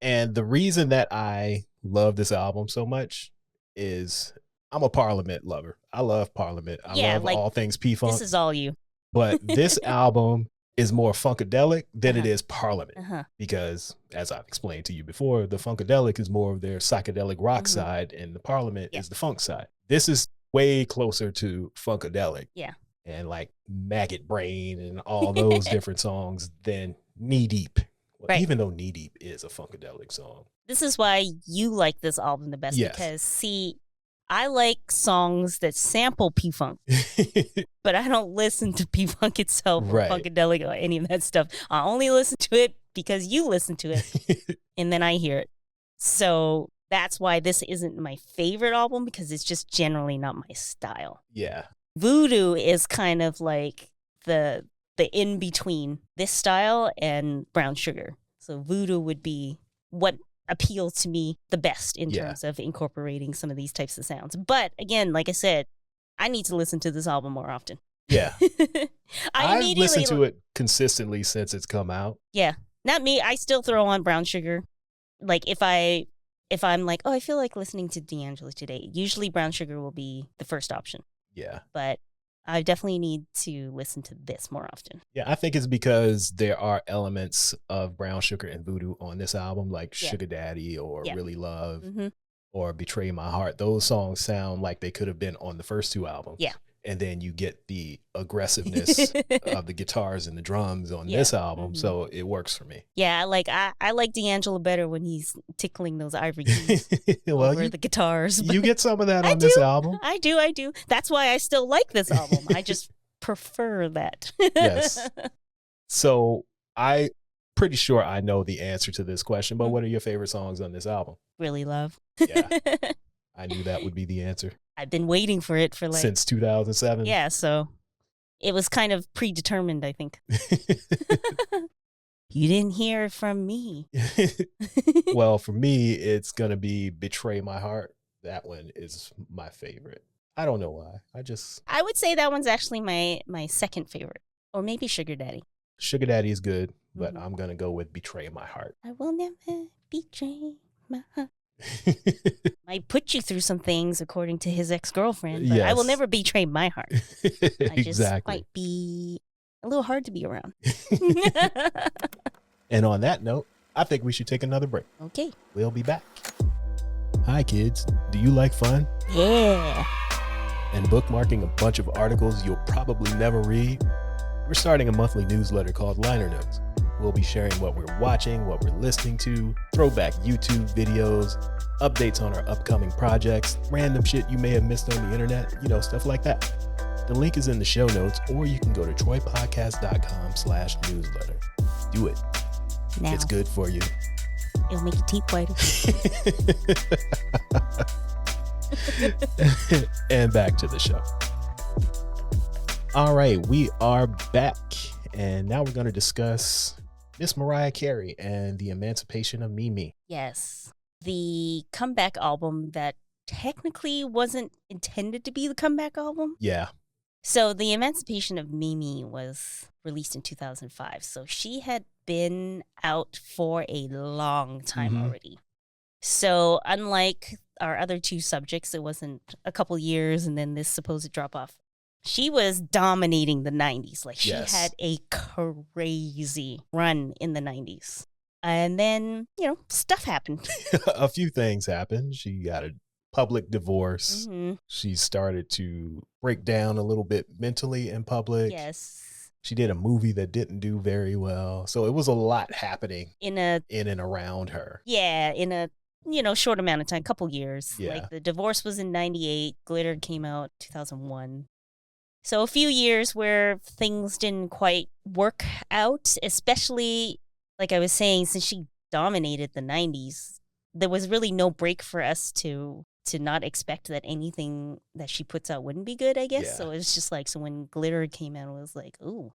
And the reason that I love this album so much is I'm a Parliament lover. I love Parliament. I love all things P-Funk. This is all you. But this album is more funkadelic than it is Parliament. Because, as I've explained to you before, the funkadelic is more of their psychedelic rock side, and the Parliament is the funk side. This is way closer to funkadelic. Yeah. And like Maggot Brain and all those different songs than Knee Deep. Well, even though Knee Deep is a funkadelic song. This is why you like this album the best. Because, see, I like songs that sample P-Funk, but I don't listen to P-Funk itself or funkadelic or any of that stuff. I only listen to it because you listen to it, and then I hear it. So that's why this isn't my favorite album, because it's just generally not my style. Yeah. Voodoo is kind of like the in-between this style and Brown Sugar. So Voodoo would be what appeals to me the best in terms of incorporating some of these types of sounds. But again, like I said, I need to listen to this album more often. Yeah. I've listened to it consistently since it's come out. Yeah. Not me. I still throw on Brown Sugar. Like if I'm like, oh, I feel like listening to D'Angelo today, usually Brown Sugar will be the first option. Yeah. But I definitely need to listen to this more often. Yeah, I think it's because there are elements of Brown Sugar and Voodoo on this album, like Sugar Daddy or Really Love or Betray My Heart. Those songs sound like they could have been on the first 2 albums. Yeah. And then you get the aggressiveness of the guitars and the drums on this album, so it works for me. Yeah, I like D'Angelo better when he's tickling those ivory keys over the guitars. You get some of that on this album. I do. That's why I still like this album. I just prefer that. Yes. So I pretty sure I know the answer to this question, but what are your favorite songs on this album? Really Love. Yeah. I knew that would be the answer. I've been waiting for it for since 2007. Yeah, so it was kind of predetermined, I think. You didn't hear it from me. Well, for me, it's going to be Betray My Heart. That one is my favorite. I don't know why. I would say that one's actually my second favorite. Or maybe Sugar Daddy. Sugar Daddy is good, but I'm going to go with Betray My Heart. I will never betray my heart. Might put you through some things according to his ex-girlfriend, but Yes. I will never betray my heart. I just Exactly. might be a little hard to be around. And on that note, I think we should take another break. Okay. We'll be back. Hi, kids. Do you like fun? Yeah. And bookmarking a bunch of articles you'll probably never read? We're starting a monthly newsletter called Liner Notes. We'll be sharing what we're watching, what we're listening to, throwback YouTube videos, updates on our upcoming projects, random shit you may have missed on the internet, stuff like that. The link is in the show notes, or you can go to troypodcast.com/newsletter. Do it. Now. It's good for you. It'll make your teeth whiter. And back to the show. All right, we are back, and now we're going to discuss Miss Mariah Carey and the Emancipation of Mimi. Yes. The comeback album that technically wasn't intended to be the comeback album. Yeah. So the Emancipation of Mimi was released in 2005. So she had been out for a long time already. So unlike our other two subjects, it wasn't a couple years and then this supposed drop off. She was dominating the 90s. Like, she had a crazy run in the 90s. And then, stuff happened. A few things happened. She got a public divorce. She started to break down a little bit mentally in public. Yes. She did a movie that didn't do very well. So it was a lot happening in and around her. Yeah, in a short amount of time, couple years. Yeah. Like, the divorce was in 98. Glitter came out 2001. So a few years where things didn't quite work out, especially, like I was saying, since she dominated the 90s, there was really no break for us to not expect that anything that she puts out wouldn't be good, I guess. Yeah. So it was just like, so when Glitter came out, it was like, ooh.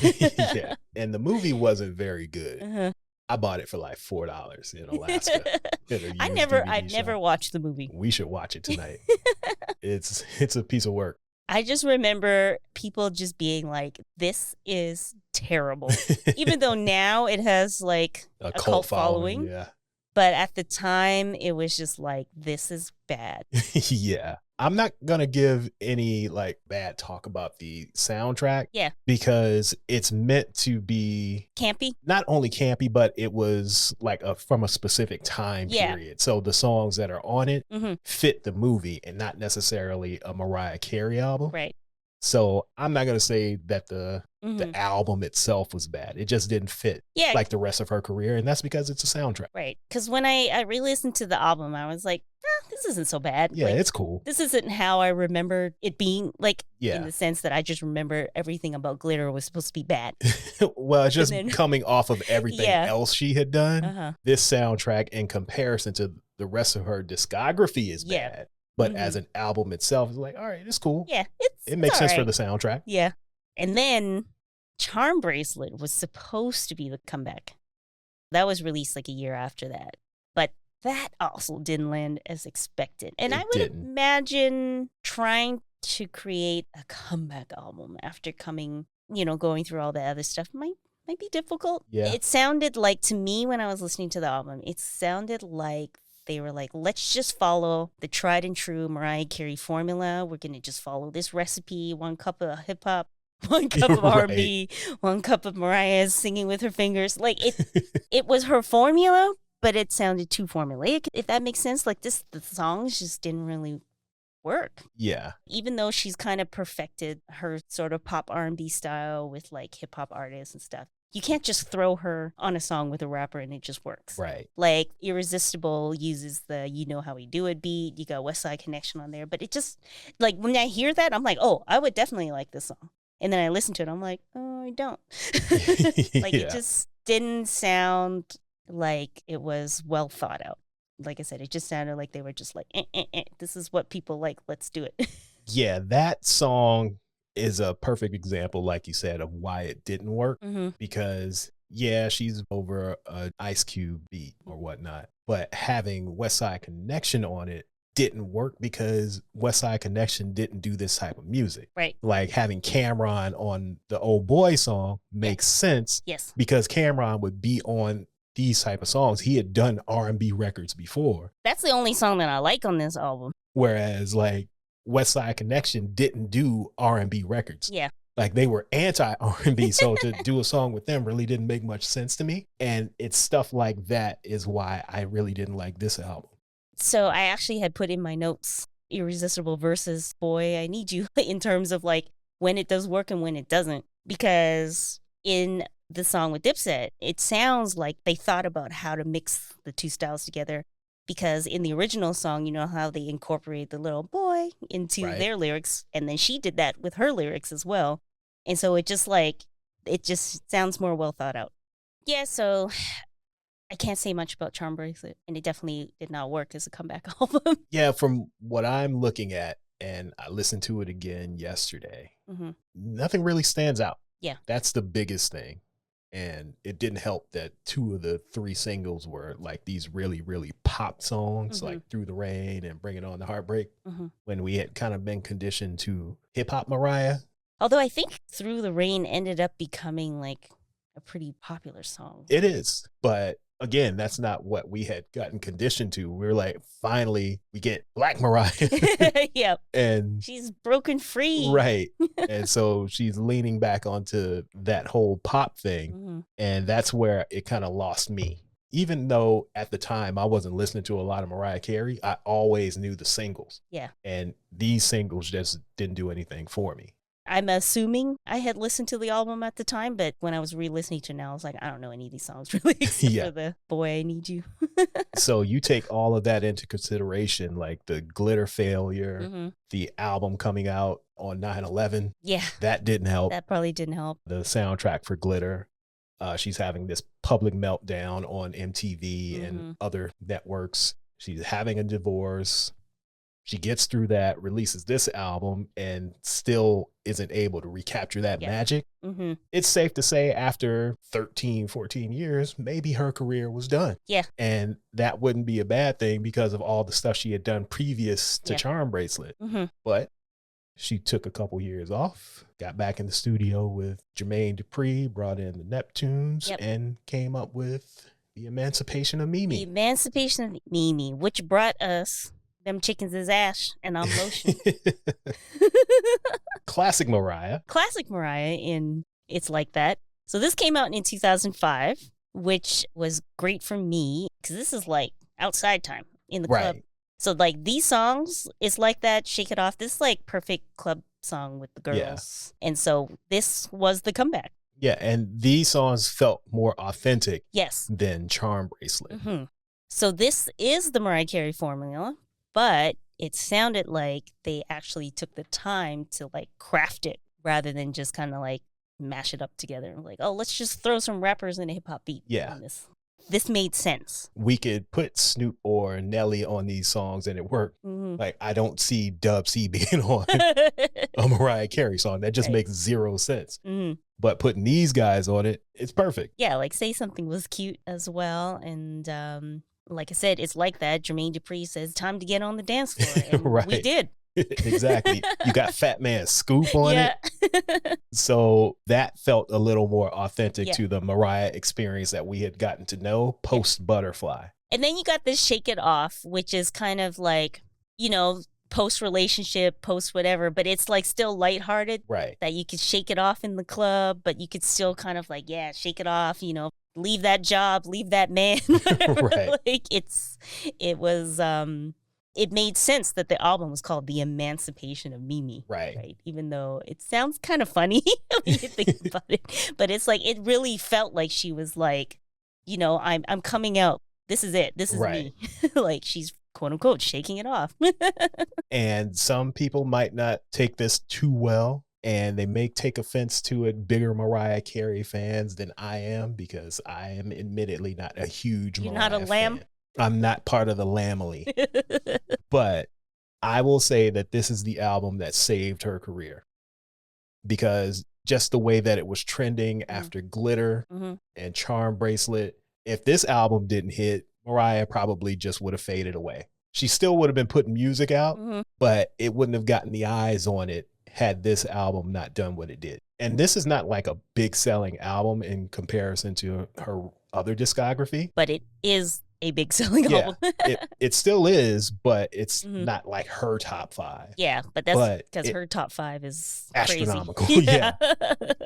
Yeah, and the movie wasn't very good. I bought it for like $4 in Alaska. I've never watched the movie. We should watch it tonight. It's a piece of work. I just remember people just being like, this is terrible. Even though now it has like a cult following. Yeah. But at the time, it was just like, this is bad. Yeah. I'm not going to give any like bad talk about the soundtrack. Yeah. Because it's meant to be campy. Not only campy, but it was like from a specific time period. So the songs that are on it fit the movie and not necessarily a Mariah Carey album. Right. So I'm not going to say that the album itself was bad. It just didn't fit like the rest of her career. And that's because it's a soundtrack. Right. Because when I re-listened to the album, I was like, this isn't so bad. Yeah, like, it's cool. This isn't how I remember it being, like, in the sense that I just remember everything about Glitter was supposed to be bad. Well, it's just coming off of everything else she had done. This soundtrack, in comparison to the rest of her discography, is bad. But as an album itself, it's like, all right, it's cool. Yeah, it makes sense for the soundtrack. Yeah. And then Charm Bracelet was supposed to be the comeback. That was released like a year after that. But that also didn't land as expected. And I would imagine trying to create a comeback album after going through all the other stuff might be difficult. Yeah. It sounded like, to me, when I was listening to the album, it sounded like they were like, let's just follow the tried and true Mariah Carey formula. We're going to just follow this recipe: 1 cup of hip hop, 1 cup of R&B, 1 cup of Mariah singing with her fingers. Like, it was her formula, but it sounded too formulaic, if that makes sense. Like, the songs just didn't really work. Yeah. Even though she's kind of perfected her sort of pop R&B style with like hip hop artists and stuff, you can't just throw her on a song with a rapper and it just works. Right. Like, Irresistible uses the You Know How We Do It beat. You got West Side Connection on there. But it just, like, when I hear that, I'm like, oh, I would definitely like this song. And then I listen to it, I'm like, oh, I don't. Like, it just didn't sound like it was well thought out. Like I said, it just sounded like they were just like, this is what people like, let's do it. Yeah, that song is a perfect example, like you said, of why it didn't work. Because she's over an Ice Cube beat or whatnot, but having West Side Connection on it didn't work because West Side Connection didn't do this type of music. Right. Like, having Cameron on the Old Boy song makes sense. Yes. Because Cameron would be on these type of songs. He had done R&B records before. That's the only song that I like on this album. Whereas like West Side Connection didn't do R&B records. Yeah. Like they were anti-R&B, so to do a song with them really didn't make much sense to me. And it's stuff like that is why I really didn't like this album. So I actually had put in my notes Irresistible versus Boy, I Need You in terms of like when it does work and when it doesn't. Because in the song with Dipset, it sounds like they thought about how to mix the two styles together. Because in the original song, you know how they incorporate the little boy into their lyrics. And then she did that with her lyrics as well. And so it just sounds more well thought out. Yeah, so I can't say much about Charm Bracelet. And it definitely did not work as a comeback album. Yeah, from what I'm looking at, and I listened to it again yesterday, nothing really stands out. Yeah. That's the biggest thing. And it didn't help that 2 of the 3 singles were like these really, really pop songs, like Through the Rain and Bring It On the Heartbreak, when we had kind of been conditioned to hip hop Mariah. Although I think Through the Rain ended up becoming like a pretty popular song. It is. But again, that's not what we had gotten conditioned to. We were like, finally, we get Black Mariah. Yep. And she's broken free. Right. And so she's leaning back onto that whole pop thing. And that's where it kind of lost me. Even though at the time I wasn't listening to a lot of Mariah Carey, I always knew the singles. Yeah. And these singles just didn't do anything for me. I'm assuming I had listened to the album at the time, but when I was re-listening to it now, I was like, I don't know any of these songs really, except for the Boy, I Need You. So you take all of that into consideration, like the Glitter failure, the album coming out on 9/11. Yeah. That didn't help. That probably didn't help. The soundtrack for Glitter. She's having this public meltdown on MTV and other networks. She's having a divorce. She gets through that, releases this album, and still isn't able to recapture that magic. It's safe to say after 13, 14 years, maybe her career was done. Yeah. And that wouldn't be a bad thing because of all the stuff she had done previous to Charm Bracelet. But she took a couple years off, got back in the studio with Jermaine Dupri, brought in the Neptunes, and came up with the Emancipation of Mimi. The Emancipation of Mimi, which brought us Them Chickens is Ash and I'm Lotion. Classic Mariah. Classic Mariah in It's Like That. So this came out in 2005, which was great for me because this is like outside time in the club. So like these songs, It's Like That, Shake It Off, this is like perfect club song with the girls. And so this was the comeback. Yeah, and these songs felt more authentic than Charm Bracelet. So this is the Mariah Carey formula, but it sounded like they actually took the time to like craft it rather than just kind of like mash it up together. Like, oh, let's just throw some rappers and a hip hop beat on this. This made sense. We could put Snoop or Nelly on these songs and it worked. Like, I don't see Dub C being on a Mariah Carey song. That just makes zero sense. But putting these guys on it, it's perfect. Yeah, like Say Something was cute as well. And like I said, It's Like That. Jermaine Dupri says, time to get on the dance floor. And we did. Exactly. You got Fat Man Scoop on it. So that felt a little more authentic to the Mariah experience that we had gotten to know post Butterfly. And then you got this Shake It Off, which is kind of like, you know, post relationship, post whatever, but it's like still lighthearted. Right. That you could shake it off in the club, but you could still kind of like, shake it off, you know, leave that job, leave that man. Right. Like it made sense that the album was called The Emancipation of Mimi. Right. Even though it sounds kind of funny when you think about it. But it's like, it really felt like she was like, you know, I'm coming out. This is it. This is me. Like she's quote unquote shaking it off. And some people might not take this too well. And they may take offense to it, bigger Mariah Carey fans than I am, because I am admittedly not a huge Mariah fan. You're not a lamb? I'm not part of the Lamely. But I will say that this is the album that saved her career. Because just the way that it was trending after Glitter and Charm Bracelet, if this album didn't hit, Mariah probably just would have faded away. She still would have been putting music out, but it wouldn't have gotten the eyes on it had this album not done what it did. And this is not like a big selling album in comparison to her other discography. But it is a big selling album. it still is, but it's not like her top 5. Yeah, but that's because her top 5 is astronomical. Crazy. Yeah.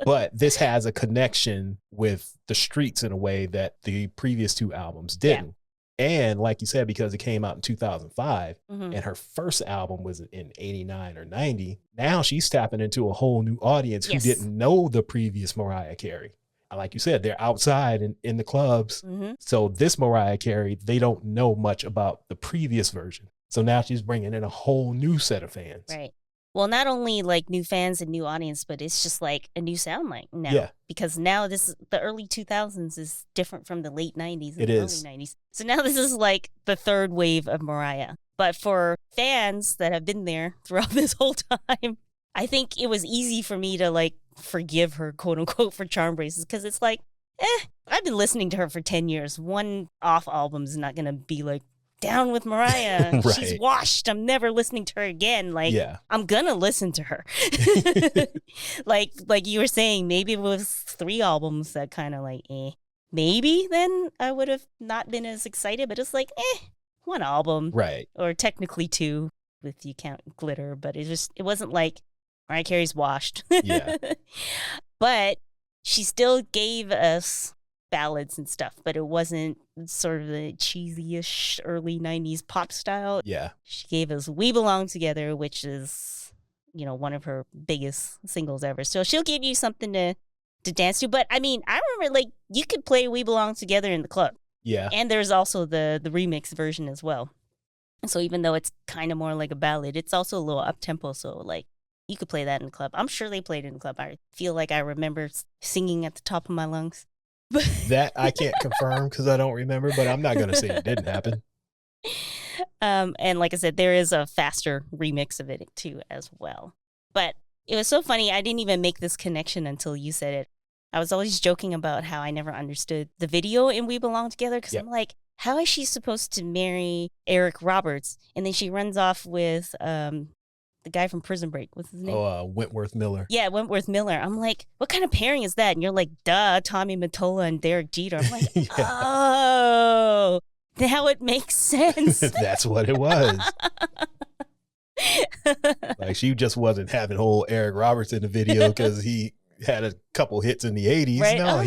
But this has a connection with the streets in a way that the previous 2 albums didn't. And like you said, because it came out in 2005 and her first album was in 89 or 90, now she's tapping into a whole new audience who didn't know the previous Mariah Carey. Like you said, they're outside in the clubs. So this Mariah Carey, they don't know much about the previous version. So now she's bringing in a whole new set of fans. Right. Well, not only like new fans and new audience, but it's just like a new sound like now. Yeah. Because now the early 2000s is different from the late 90s and the early 90s. So now this is like the third wave of Mariah. But for fans that have been there throughout this whole time, I think it was easy for me to like forgive her, quote unquote, for Charm Braces, because it's like, I've been listening to her for 10 years. One off album's not going to be like, down with Mariah. Right. She's washed. I'm never listening to her again. Like, I'm going to listen to her. like you were saying, maybe it was 3 albums that kind of like, maybe then I would have not been as excited, but it's like, 1 album. Right. Or technically 2 if you count Glitter, but it wasn't like Mariah Carey's washed. Yeah. But she still gave us ballads and stuff, but it wasn't sort of the cheesy-ish early 90s pop style. Yeah. She gave us We Belong Together, which is, one of her biggest singles ever. So she'll give you something to dance to. But I mean, I remember like you could play We Belong Together in the club. Yeah. And there's also the remix version as well. So even though it's kind of more like a ballad, it's also a little up-tempo. So like you could play that in the club. I'm sure they played it in the club. I feel like I remember singing at the top of my lungs. That I can't confirm because I don't remember, but I'm not going to say it didn't happen. And like I said, there is a faster remix of it too as well. But it was so funny. I didn't even make this connection until you said it. I was always joking about how I never understood the video in We Belong Together because I'm like, how is she supposed to marry Eric Roberts? And then she runs off with the guy from Prison Break. What's his name? Wentworth Miller. Yeah, Wentworth Miller. I'm like, what kind of pairing is that? And you're like, duh, Tommy Mottola and Derek Jeter. I'm like, oh, now it makes sense. That's what it was. Like she just wasn't having whole Eric Roberts in the video because he had a couple hits in the 80s. Right? No,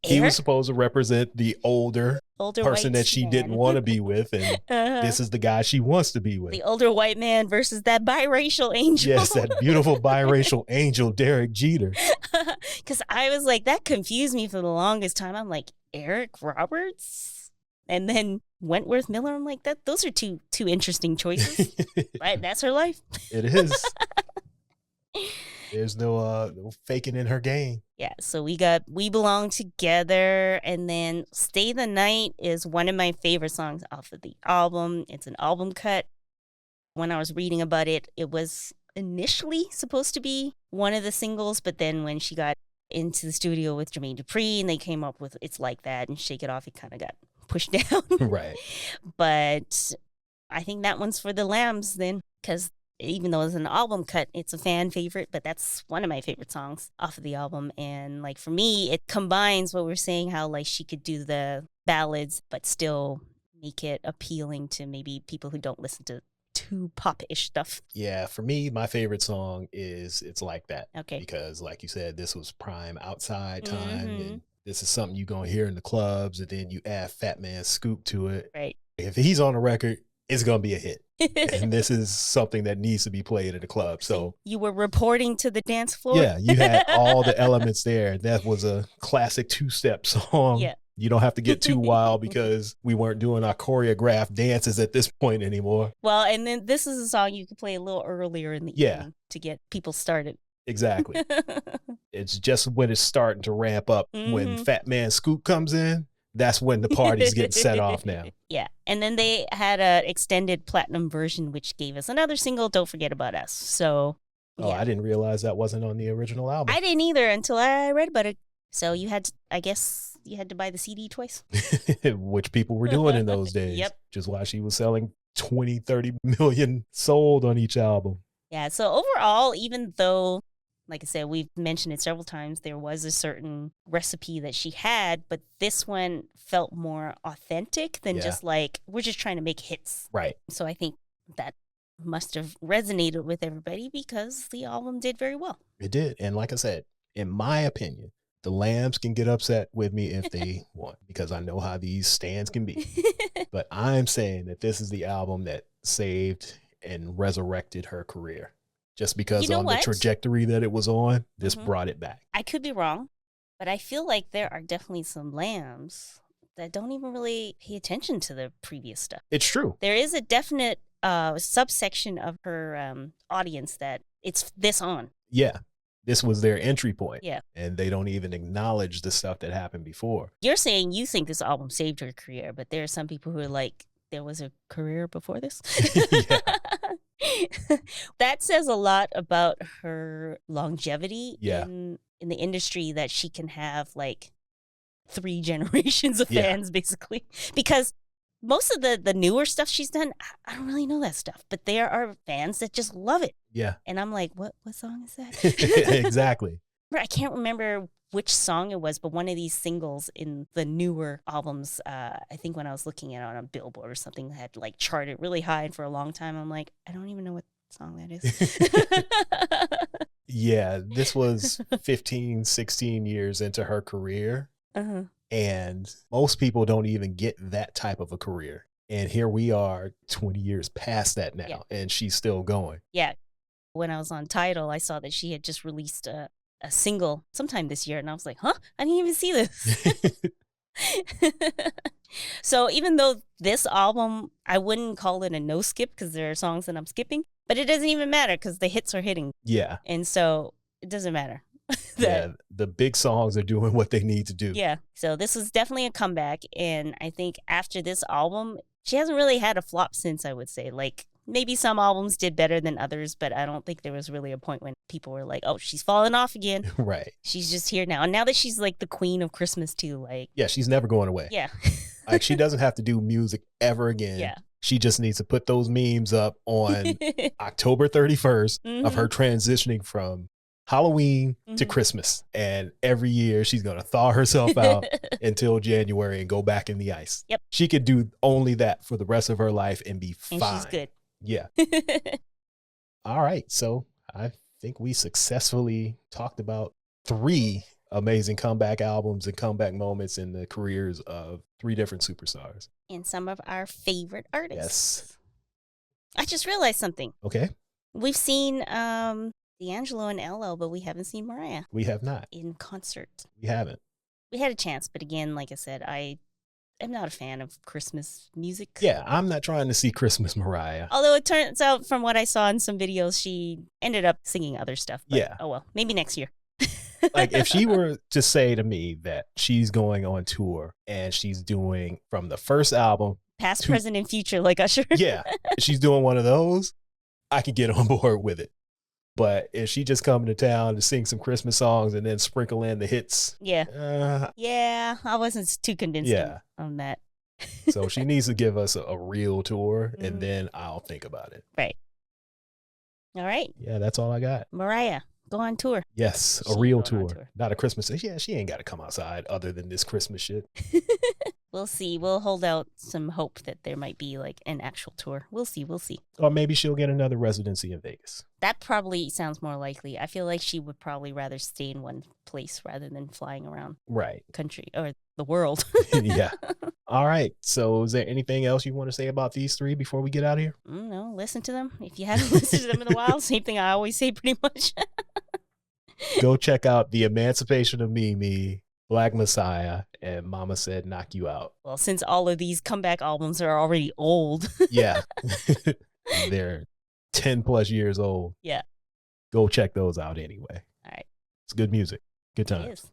he was supposed to represent the older person that she didn't want to be with, and this is the guy she wants to be with. The older white man versus that biracial angel. Yes, that beautiful biracial angel, Derek Jeter. Because I was like, that confused me for the longest time. I'm like, Eric Roberts? And then Wentworth Miller. I'm like, those are two interesting choices. Right? That's her life. It is. There's no faking in her game. Yeah, so we got We Belong Together, and then Stay the Night is one of my favorite songs off of the album. It's an album cut. When I was reading about it, it was initially supposed to be one of the singles, but then when she got into the studio with Jermaine Dupri and they came up with It's Like That and Shake It Off, it kind of got pushed down. Right. But I think that one's for the Lambs then, because even though it's an album cut, it's a fan favorite, but that's one of my favorite songs off of the album. And like for me, it combines what we're saying, how like she could do the ballads, but still make it appealing to maybe people who don't listen to too pop-ish stuff. Yeah, for me, my favorite song is It's Like That. Okay. Because like you said, this was prime outside time, and this is something you're going to hear in the clubs, and then you add Fat Man Scoop to it. Right. If he's on the record, it's going to be a hit. And this is something that needs to be played at the club. So you were reporting to the dance floor? Yeah, you had all the elements there. That was a classic 2-step song. Yeah. You don't have to get too wild because we weren't doing our choreographed dances at this point anymore. Well, and then this is a song you could play a little earlier in the evening to get people started. Exactly. It's just when it's starting to ramp up. When Fat Man Scoop comes in, that's when the party's getting set off now. Yeah. And then they had an extended platinum version, which gave us another single, Don't Forget About Us. So, yeah. Oh, I didn't realize that wasn't on the original album. I didn't either until I read about it. So you had to, I guess you had to buy the CD twice. Which people were doing in those days. Yep. Which is why she was selling 20, 30 million sold on each album. Yeah. So overall, even though Like I said, we've mentioned it several times. There was a certain recipe that she had, but this one felt more authentic than just like, we're just trying to make hits. Right. So I think that must have resonated with everybody because the album did very well. It did. And like I said, in my opinion, the Lambs can get upset with me if they want, because I know how these stands can be. But I'm saying that this is the album that saved and resurrected her career. Just because on the trajectory that it was on, this brought it back. I could be wrong, but I feel like there are definitely some Lambs that don't even really pay attention to the previous stuff. It's true. There is a definite subsection of her audience that it's this on. Yeah. This was their entry point. Yeah. And they don't even acknowledge the stuff that happened before. You're saying you think this album saved her career, but there are some people who are like, there was a career before this. That says a lot about her longevity in the industry, that she can have like 3 generations of fans, basically. Because most of the newer stuff she's done, I don't really know that stuff, but there are fans that just love it. Yeah. And I'm like, what song is that? Exactly. I can't remember which song it was, but one of these singles in the newer albums, I think when I was looking at it on a Billboard or something, had like charted really high, and for a long time I'm like, I don't even know what song that is. Yeah, this was 15, 16 years into her career. And most people don't even get that type of a career. And here we are 20 years past that now, and she's still going. Yeah. When I was on Tidal, I saw that she had just released a single sometime this year, and I was like, huh? I didn't even see this. So even though this album, I wouldn't call it a no skip because there are songs that I'm skipping, but it doesn't even matter because the hits are hitting. Yeah. And so it doesn't matter. The big songs are doing what they need to do. Yeah. So this was definitely a comeback. And I think after this album, she hasn't really had a flop since, I would say. Like, maybe some albums did better than others, but I don't think there was really a point when people were like, oh, she's falling off again. Right. She's just here now. And now that she's like the queen of Christmas too, like. Yeah, she's never going away. Yeah. Like, she doesn't have to do music ever again. Yeah. She just needs to put those memes up on October 31st of her transitioning from Halloween to Christmas. And every year she's going to thaw herself out until January and go back in the ice. Yep. She could do only that for the rest of her life and be fine. And she's good. Yeah. All right. So I think we successfully talked about 3 amazing comeback albums and comeback moments in the careers of 3 different superstars. And some of our favorite artists. Yes. I just realized something. Okay. We've seen D'Angelo and LL, but we haven't seen Mariah. We have not. In concert. We haven't. We had a chance, but again, like I said, I am not a fan of Christmas music. Yeah, I'm not trying to see Christmas Mariah. Although it turns out from what I saw in some videos, she ended up singing other stuff. But, yeah. Oh, well, maybe next year. Like, if she were to say to me that she's going on tour and she's doing from the first album. Past, present, and future, like Usher. Yeah, she's doing one of those, I could get on board with it. But if she just coming to town to sing some Christmas songs and then sprinkle in the hits. Yeah. Yeah, I wasn't too convinced on that. So she needs to give us a real tour, and then I'll think about it. Right. All right. Yeah, that's all I got. Mariah, go on tour. Yes, a real tour. Not a Christmas. Yeah, she ain't got to come outside other than this Christmas shit. We'll see. We'll hold out some hope that there might be like an actual tour. We'll see. Or maybe she'll get another residency in Vegas. That probably sounds more likely. I feel like she would probably rather stay in one place rather than flying around country or the world. Yeah. All right. So is there anything else you want to say about these 3 before we get out of here? No, listen to them. If you haven't listened to them in a while, same thing I always say pretty much. Go check out The Emancipation of Mimi, Black Messiah, and Mama Said Knock You Out. Well, since all of these comeback albums are already old. Yeah. They're 10 plus years old. Yeah. Go check those out anyway. All right. It's good music. Good time. It is.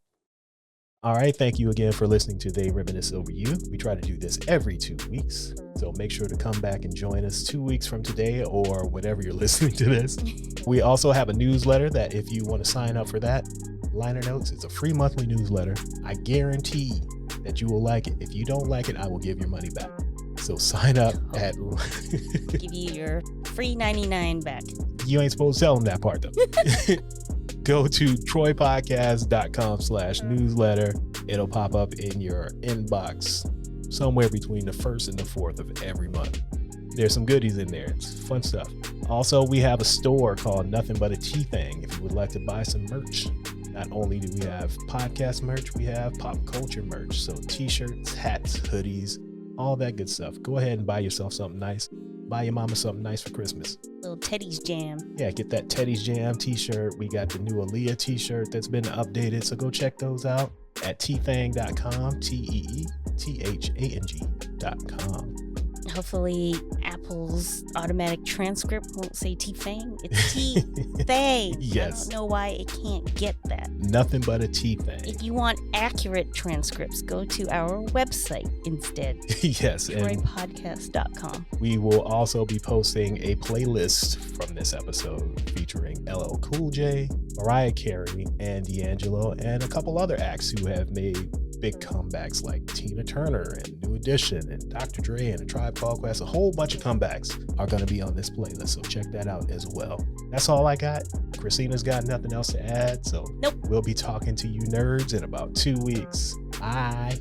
All right. Thank you again for listening to They Reminisce Over You. We try to do this every 2 weeks. So make sure to come back and join us 2 weeks from today or whenever you're listening to this. We also have a newsletter that if you want to sign up for that, Liner Notes, it's a free monthly newsletter. I guarantee that you will like it. If you don't like it, I will give your money back. So sign up at... Give you your free 99 back. You ain't supposed to tell them that part though. go to troypodcast.com/newsletter. It'll pop up in your inbox somewhere between the 1st and the 4th of every month. There's some goodies in there. It's fun stuff. Also, we have a store called Nothing But a Tea Thing. If you would like to buy some merch, not only do we have podcast merch, we have pop culture merch. So t-shirts, hats, hoodies, all that good stuff. Go ahead and buy yourself something nice. Buy your mama something nice for Christmas. Little Teddy's Jam. Yeah, get that Teddy's Jam t-shirt. We got the new Aaliyah t-shirt that's been updated. So go check those out at teethang.com, teethang.com. Hopefully Apple's automatic transcript won't say T-Fang. It's T-Thang. Yes. I don't know why it can't get that. Nothing but a T-Thang. If you want accurate transcripts, go to our website instead. Yes. TroyPodcast.com. We will also be posting a playlist from this episode featuring LL Cool J, Mariah Carey, and D'Angelo, and a couple other acts who have made big comebacks like Tina Turner and New Edition and Dr. Dre and A Tribe Called Quest. A whole bunch of comebacks are going to be on this playlist, so check that out as well. That's all I got. Christina's got nothing else to add, so nope. We'll be talking to you nerds in about 2 weeks. Bye.